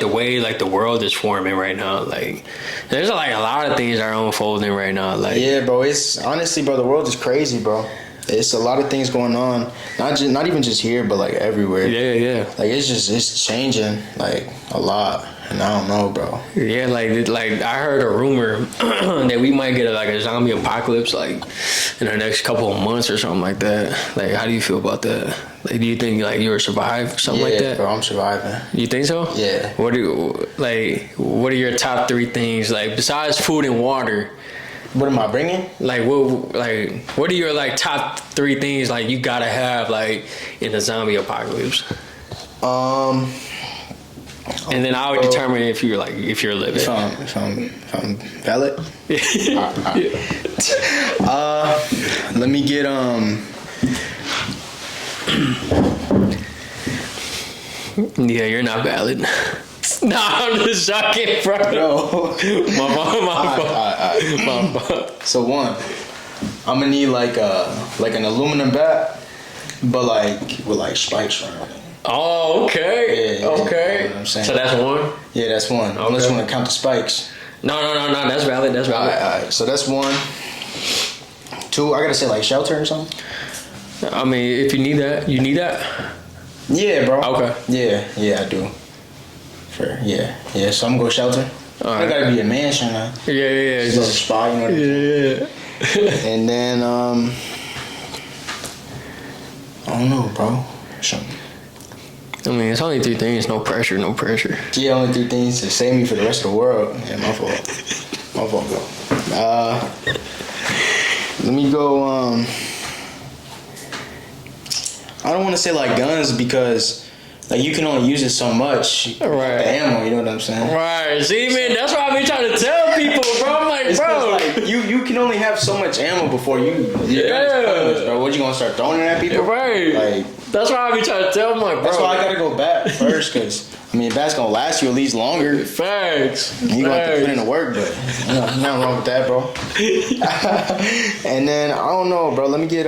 the way like the world is forming right now? Like there's like a lot of things that are unfolding right now. Like yeah, bro. It's honestly, bro, the world is crazy, bro. It's a lot of things going on. Not even just here, but like everywhere. Yeah. Like it's changing like a lot. And I don't know, bro. Yeah, like I heard a rumor that we might get a zombie apocalypse like in the next couple of months or something like that. Like, how do you feel about that? Like, do you think like you'll survive something like that? Yeah, bro, I'm surviving. You think so? Yeah. What are your top 3 things like besides food and water? What am I bringing? Like what are your like top 3 things like you gotta have like in the zombie apocalypse? And then I would determine if you're living. If I'm valid. Let me get Yeah, you're not valid. No, I'm just joking, bro. No. My fault. So one, I'm gonna need like an aluminum bat, but like with like spikes around it. Oh, okay. Yeah, okay. You know what I'm saying? So that's one? Yeah, that's one. Okay. Unless you want to count the spikes. No. That's valid. All right. So that's 1. 2, I gotta say like shelter or something. I mean, if you need that. Yeah, bro. Okay. Yeah, I do. Yeah. So I'm gonna go shelter. All right. I gotta be a mansion now. Yeah. Just a spot, you know what I'm saying? Yeah. And then I don't know, bro. Something. I mean, it's only 3 things. No pressure. Yeah, only 3 things to save me for the rest of the world. Yeah, my fault, bro. Let me go. I don't want to say like guns because like you can only use it so much. Right. The ammo, you know what I'm saying? Right. See, man, that's why I be trying to tell people, bro. I'm like, bro, like you can only have so much ammo before you're done, bro. What you gonna start throwing it at people? Right. Like that's why I be trying to tell them, like, bro. That's why I gotta go bat first, cause I mean, bat's gonna last you at least longer. Facts. You gonna have to put in the work, but nothing wrong with that, bro. And then I don't know, bro. Let me get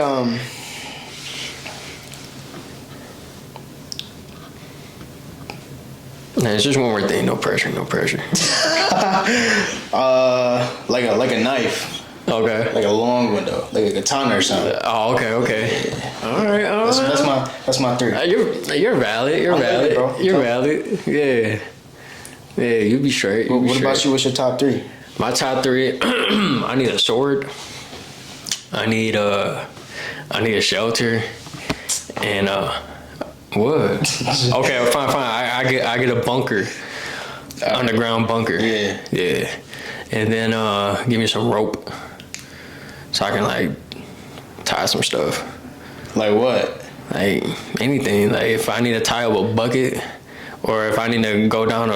Nah, it's just one more thing. No pressure. like a knife. Okay. Like a long window, like a katana or something. Oh, okay. Yeah. All right. That's my 3. You're valid. You're valid, bro. You're valid. Yeah. Yeah, you be straight. What about you? What's your top 3? My top 3. I need a sword. I need a shelter, and what? Okay, fine. I get a bunker, underground bunker. Yeah. And then give me some rope, so I can like tie some stuff. Like what? Like anything. Like if I need to tie up a bucket, or if I need to go down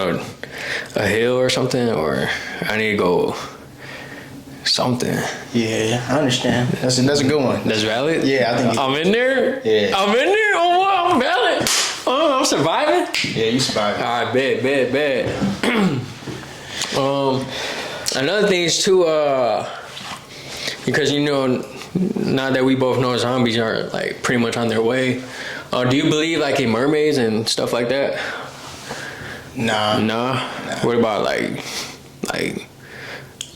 a hill or something, or I need to go something. Yeah, I understand. That's a good one. That's valid? Yeah, I think I'm in there? Yeah. I'm in there? Oh, wow, I'm valid. Oh, I'm surviving? Yeah, you survived. All right, bet. Another thing is too, because you know, now that we both know zombies are like pretty much on their way, do you believe like in mermaids and stuff like that? Nah. What about like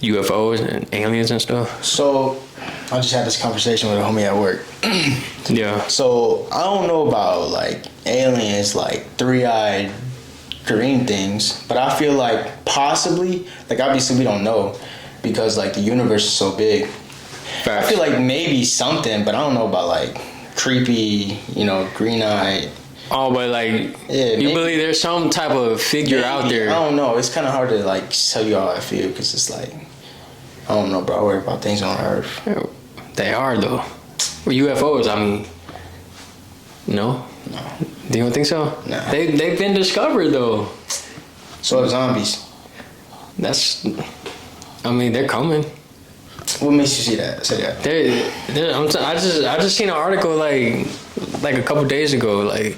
UFOs and aliens and stuff? So I just had this conversation with a homie at work. Yeah. So I don't know about like aliens, like 3-eyed green things, but I feel like possibly, like obviously we don't know, because like the universe is so big. Facts. I feel like maybe something, but I don't know about like creepy, green eye. Oh, but like, Yeah, you believe there's some type of figure out there? I don't know. It's kind of hard to like tell you how I feel because it's like, I don't know, bro. I worry about things on Earth. They are though. Well, UFOs, I mean, no. Do you don't think so? No. They've been discovered though. So are zombies. I mean, they're coming. What makes you say that? I just seen an article like a couple days ago, like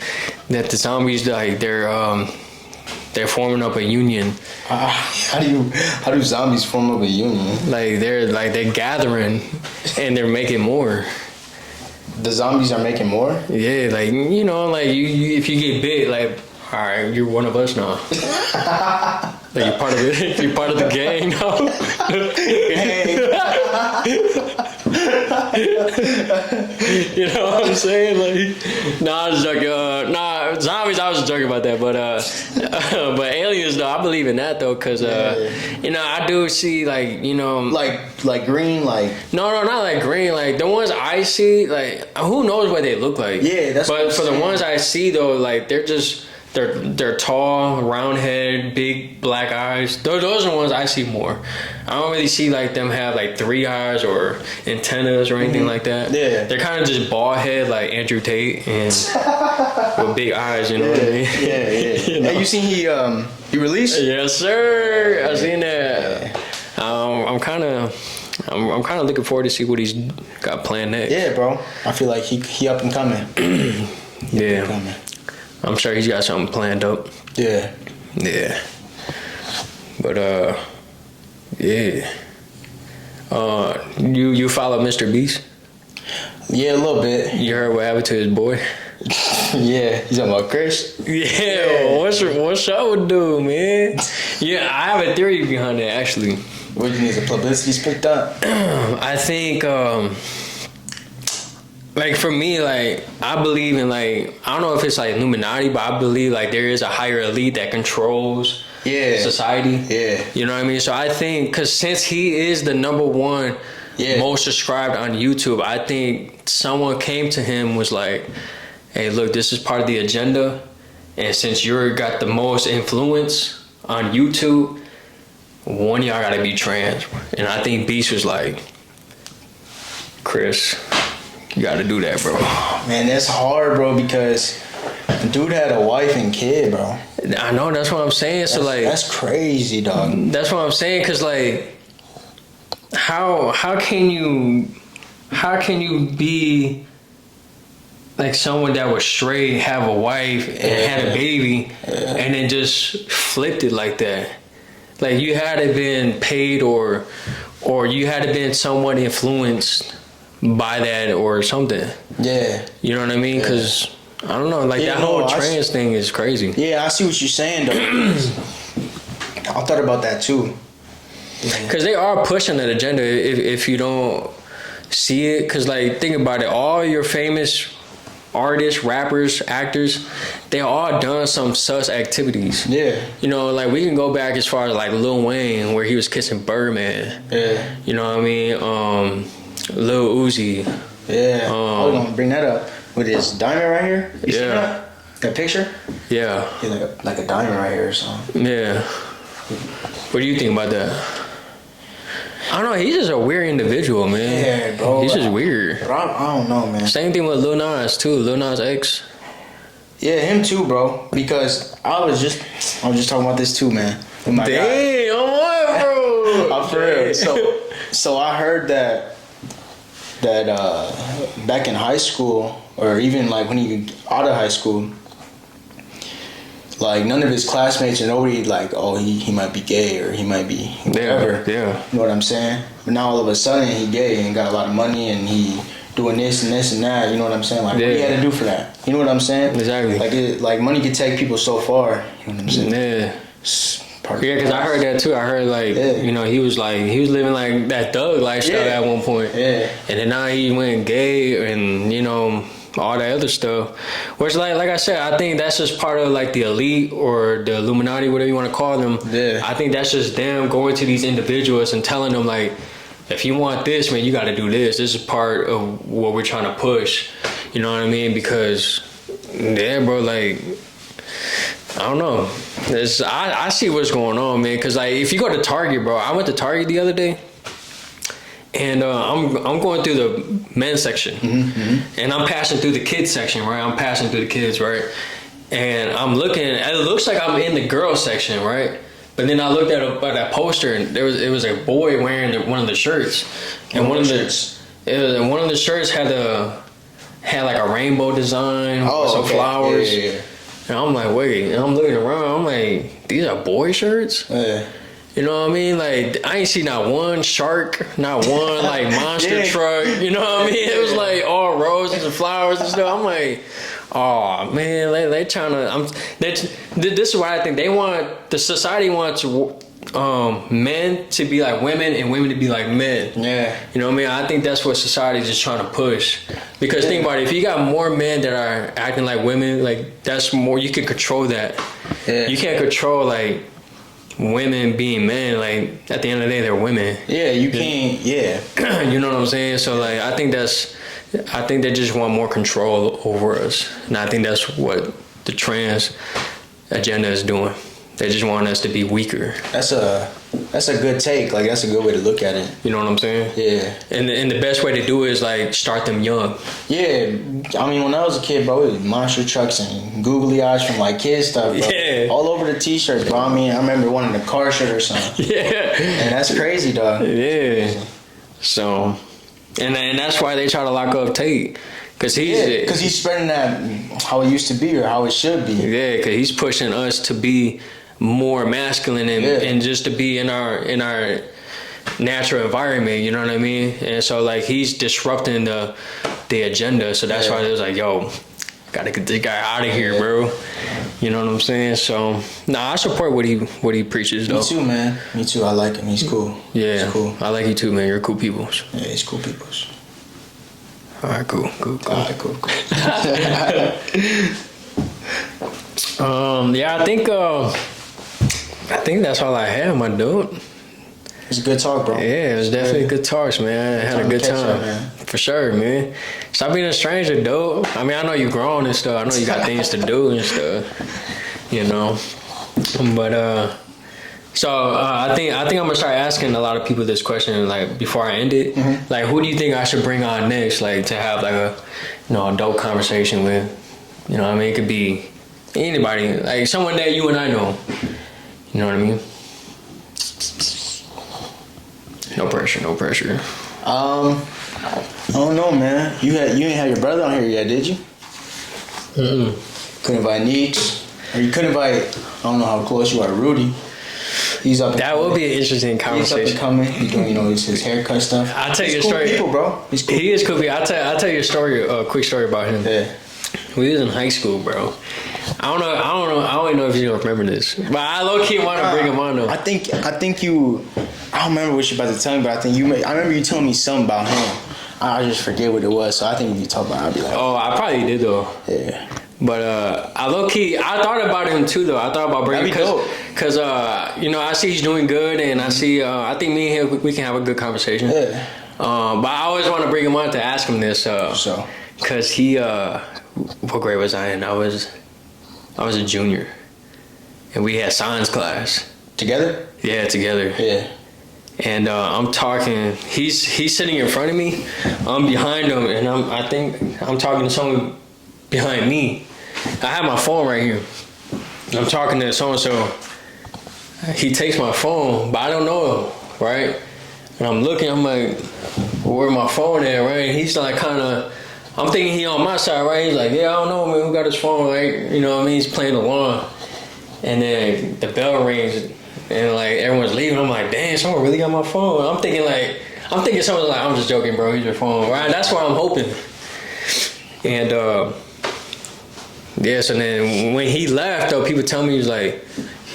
that the zombies like they're forming up a union. How do zombies form up a union? Like they're gathering and they're making more. The zombies are making more? Yeah, like like you if you get bit, like all right, you're one of us now. Like you're part of it. You're part of the gang now. You know what I'm saying? Like, I was joking. Zombies. I was joking about that, but aliens though, I believe in that though, cause I do see like like green, like no, not like green, like the ones I see, like who knows what they look like? Yeah, that's. But for the ones I see though, like they're tall, round head, big black eyes. Those are the ones I see more. I don't really see like them have like 3 eyes or antennas or anything like that. Yeah. They're kind of just bald head like Andrew Tate and with big eyes, you know what I mean? Yeah. Hey, you seen he released? Yes, sir. I seen that. I'm kind of looking forward to see what he's got planned next. Yeah, bro. I feel like he up and coming. Yeah. I'm sure he's got something planned up. Yeah. Yeah. But yeah. You follow Mr. Beast? Yeah, a little bit. You heard what happened to his boy? Yeah, he's talking about Chris. Yeah. What's up with dude, man? Yeah, I have a theory behind it actually. What do you think the publicity's picked up? I think like for me, like I believe in like I don't know if it's like Illuminati, but I believe like there is a higher elite that controls society. Yeah. You know what I mean? So I think because since he is the number one most subscribed on YouTube, I think someone came to him was like, hey, look, this is part of the agenda, and since you're got the most influence on YouTube, one of y'all gotta be trans. And I think Beast was like, Chris, you gotta do that, bro. Man, that's hard, bro, because the dude had a wife and kid, bro. I know, that's what I'm saying. So like, that's crazy, dog. That's what I'm saying, cause like, how can you be like someone that was straight, have a wife and had a baby, and then just flipped it like that? Like you had to been paid or you had to been somewhat influenced by that or something. Yeah. You know what I mean? Because I don't know, like that whole trans thing is crazy. Yeah, I see what you're saying though. I thought about that too. Because they are pushing that agenda if you don't see it. Because like think about it, all your famous artists, rappers, actors, they all done some sus activities. Yeah. You know, like we can go back as far as like Lil Wayne, where he was kissing Birdman. Yeah. You know what I mean? Lil Uzi. Yeah. I was gonna bring that up with his diamond right here. You see that picture? Yeah. He's like a diamond right here or something. Yeah. What do you think about that? I don't know. He's just a weird individual, man. Yeah, bro. He's just weird. Bro, I don't know, man. Same thing with Lil Nas too. Lil Nas X. Yeah, him too, bro. Because I was just talking about this too, man. With my guy. What, bro? I'm for real. So I heard that back in high school, or even like when he out of high school, like none of his classmates or nobody like, oh, he might be gay or he might be whatever. Yeah. You know what I'm saying? But now all of a sudden he gay and got a lot of money and he doing this and this and that. You know what I'm saying? Like what he had to do for that? You know what I'm saying? Exactly. Like money can take people so far. You know what I'm saying? Yeah. Yeah, because I heard that too. I heard like he was living like that thug lifestyle at one point. Yeah. And then now he went gay and all that other stuff. Which, like I said, I think that's just part of like the elite or the Illuminati, whatever you want to call them. Yeah. I think that's just them going to these individuals and telling them like, if you want this, man, you got to do this. This is part of what we're trying to push. You know what I mean? Because, yeah, bro, like, I don't know. I see what's going on, man. Because, like, if you go to Target, bro, I went to Target the other day. And I'm going through the men's section. And I'm passing through the kids section, right? I'm passing through the kids, right? And I'm looking, it looks like I'm in the girls section, right? But then I looked at that poster, and it was a boy wearing one of the shirts, and one of the shirts had like a rainbow design with some flowers. Yeah. And I'm like, wait, and I'm looking around, I'm like, these are boy shirts? Yeah. You know what I mean? Like, I ain't see not one shark, not one like monster truck. You know what I mean? It was like all roses and flowers and stuff. I'm like, oh man, they trying to. This is what I think they want. The society wants men to be like women and women to be like men. Yeah. You know what I mean? I think that's what society is just trying to push. Because think about it, if you got more men that are acting like women, like that's more. You can control that. Yeah. You can't control like women being men. Like at the end of the day, they're women. Yeah, you can't. Yeah. You know what I'm saying? So like, I think they just want more control over us, and I think that's what the trans agenda is doing. They just want us to be weaker. That's a good take. Like that's a good way to look at it. You know what I'm saying? Yeah. And the best way to do it is like start them young. Yeah. I mean, when I was a kid, bro, it was monster trucks and googly eyes from like kid stuff, bro. Yeah. All over the t-shirts, bro. I mean, I remember wanting a car shirt or something. Yeah. And that's crazy, dog. Yeah. So, and that's why they try to lock up Tate. Because he's spreading that how it used to be or how it should be. Yeah, because he's pushing us to be more masculine and just to be in our natural environment, you know what I mean? And so like he's disrupting the agenda. So that's why it was like, yo, gotta get this guy out of here, bro. You know what I'm saying? So I support what he preaches though. Me too, man. Me too. I like him. He's cool. Yeah. He's cool. I like you too, man. You're cool peoples. Yeah, he's cool peoples. All right, cool. All right, cool. I think that's all I had, my dude. It's a good talk, bro. Yeah, it was definitely good talks, man. I had a good time. Man. For sure, man. Stop being a stranger, dude. I mean, I know you grown and stuff. I know you got things to do and stuff. You know. But I think I'm gonna start asking a lot of people this question, like before I end it. Mm-hmm. Like, who do you think I should bring on next, like to have like a adult conversation with? You know what I mean? It could be anybody, like someone that you and I know. You know what I mean? No pressure. I don't know, man. You ain't had your brother on here yet, did you? Couldn't invite Neeks, or you couldn't invite. I don't know how close you are to Rudy. He's up. That would be an interesting conversation. He's up and coming. He's doing, his haircut stuff. I'll tell you a cool story. People, bro. He's cool. He is cool. I'll tell you a story. A quick story about him. Yeah. We was in high school, bro. I don't even know if you don't remember this, but I low key want to bring him on though. I think you. I don't remember what you're about to tell me, but I remember you telling me something about him. I just forget what it was, so I think if you talk about it, I'll be like, oh, I probably did though. Yeah. But I low key, I thought about him too though. I thought about bringing him because I see he's doing good, and I see I think me and him we can have a good conversation. Yeah. But I always want to bring him on to ask him this. So. Because he what grade was I in? I was a junior, and we had science class Together? Yeah, together. Yeah. And I'm talking. He's sitting in front of me. I'm behind him, and I think I'm talking to someone behind me. I have my phone right here. I'm talking to so and so. He takes my phone, but I don't know him, right? And I'm looking. I'm like, where my phone at, right? And he's like, kind of. I'm thinking he on my side, right? He's like, yeah, I don't know, man. Who got his phone, right? You know what I mean? He's playing along. And then the bell rings, and like everyone's leaving. I'm like, damn, someone really got my phone. I'm thinking someone's like, I'm just joking, bro. Here's your phone, right? That's what I'm hoping. And so then when he left, though, people tell me, he was like,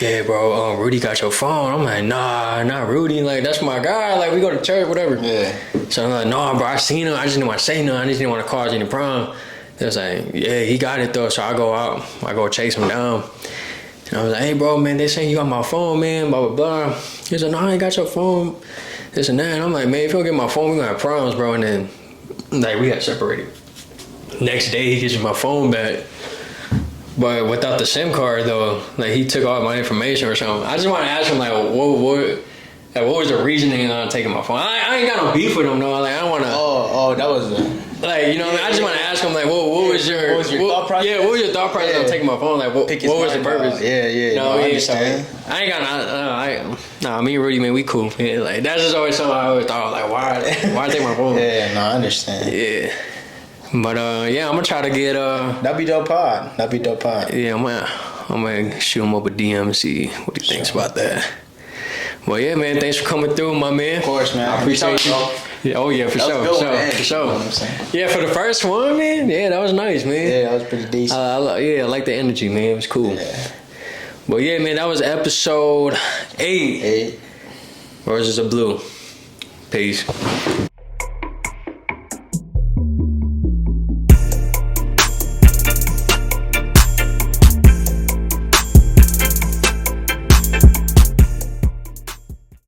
yeah, bro, Rudy got your phone. I'm like, nah, not Rudy. Like, that's my guy. Like, we go to church, whatever. Yeah. So I'm like, no, bro, I seen him. I just didn't want to say nothing. I just didn't want to cause any problem. They was like, yeah, he got it though. So I go out, I go chase him down. And I was like, hey, bro, man, they saying you got my phone, man, blah, blah, blah. He said, no, I ain't got your phone, this and that. And I'm like, man, if you don't get my phone, we gonna have problems, bro. And then, like, we got separated. Next day, he gives me my phone back. But without the SIM card, though, like, he took all my information or something. I just want to ask him, like, what was the reasoning on taking my phone? I ain't got no beef with him, though. Like, I don't want to... Oh, that was... Like, you know, I just want to ask him, like, what was your thought process? Yeah, what was your thought process on taking my phone? Like, what was the purpose? Yeah. No, I understand. So, I ain't got me and Rudy, man, we cool. Yeah, like, that's just always something I always thought, like, why take my phone? Yeah, no, I understand. Yeah. But, yeah, I'm going to try to get, That'd be dope pod. Yeah, I'm gonna shoot him up a DM and see what he thinks about that. Well, yeah, man, thanks for coming through, my man. Of course, man. I appreciate you. Yeah, oh, yeah, for sure. You know what I'm saying? Yeah, for the first one, man, yeah, that was nice, man. Yeah, that was pretty decent. I like the energy, man. It was cool. Yeah. But yeah, man, that was episode 8. Roses are blue. Peace.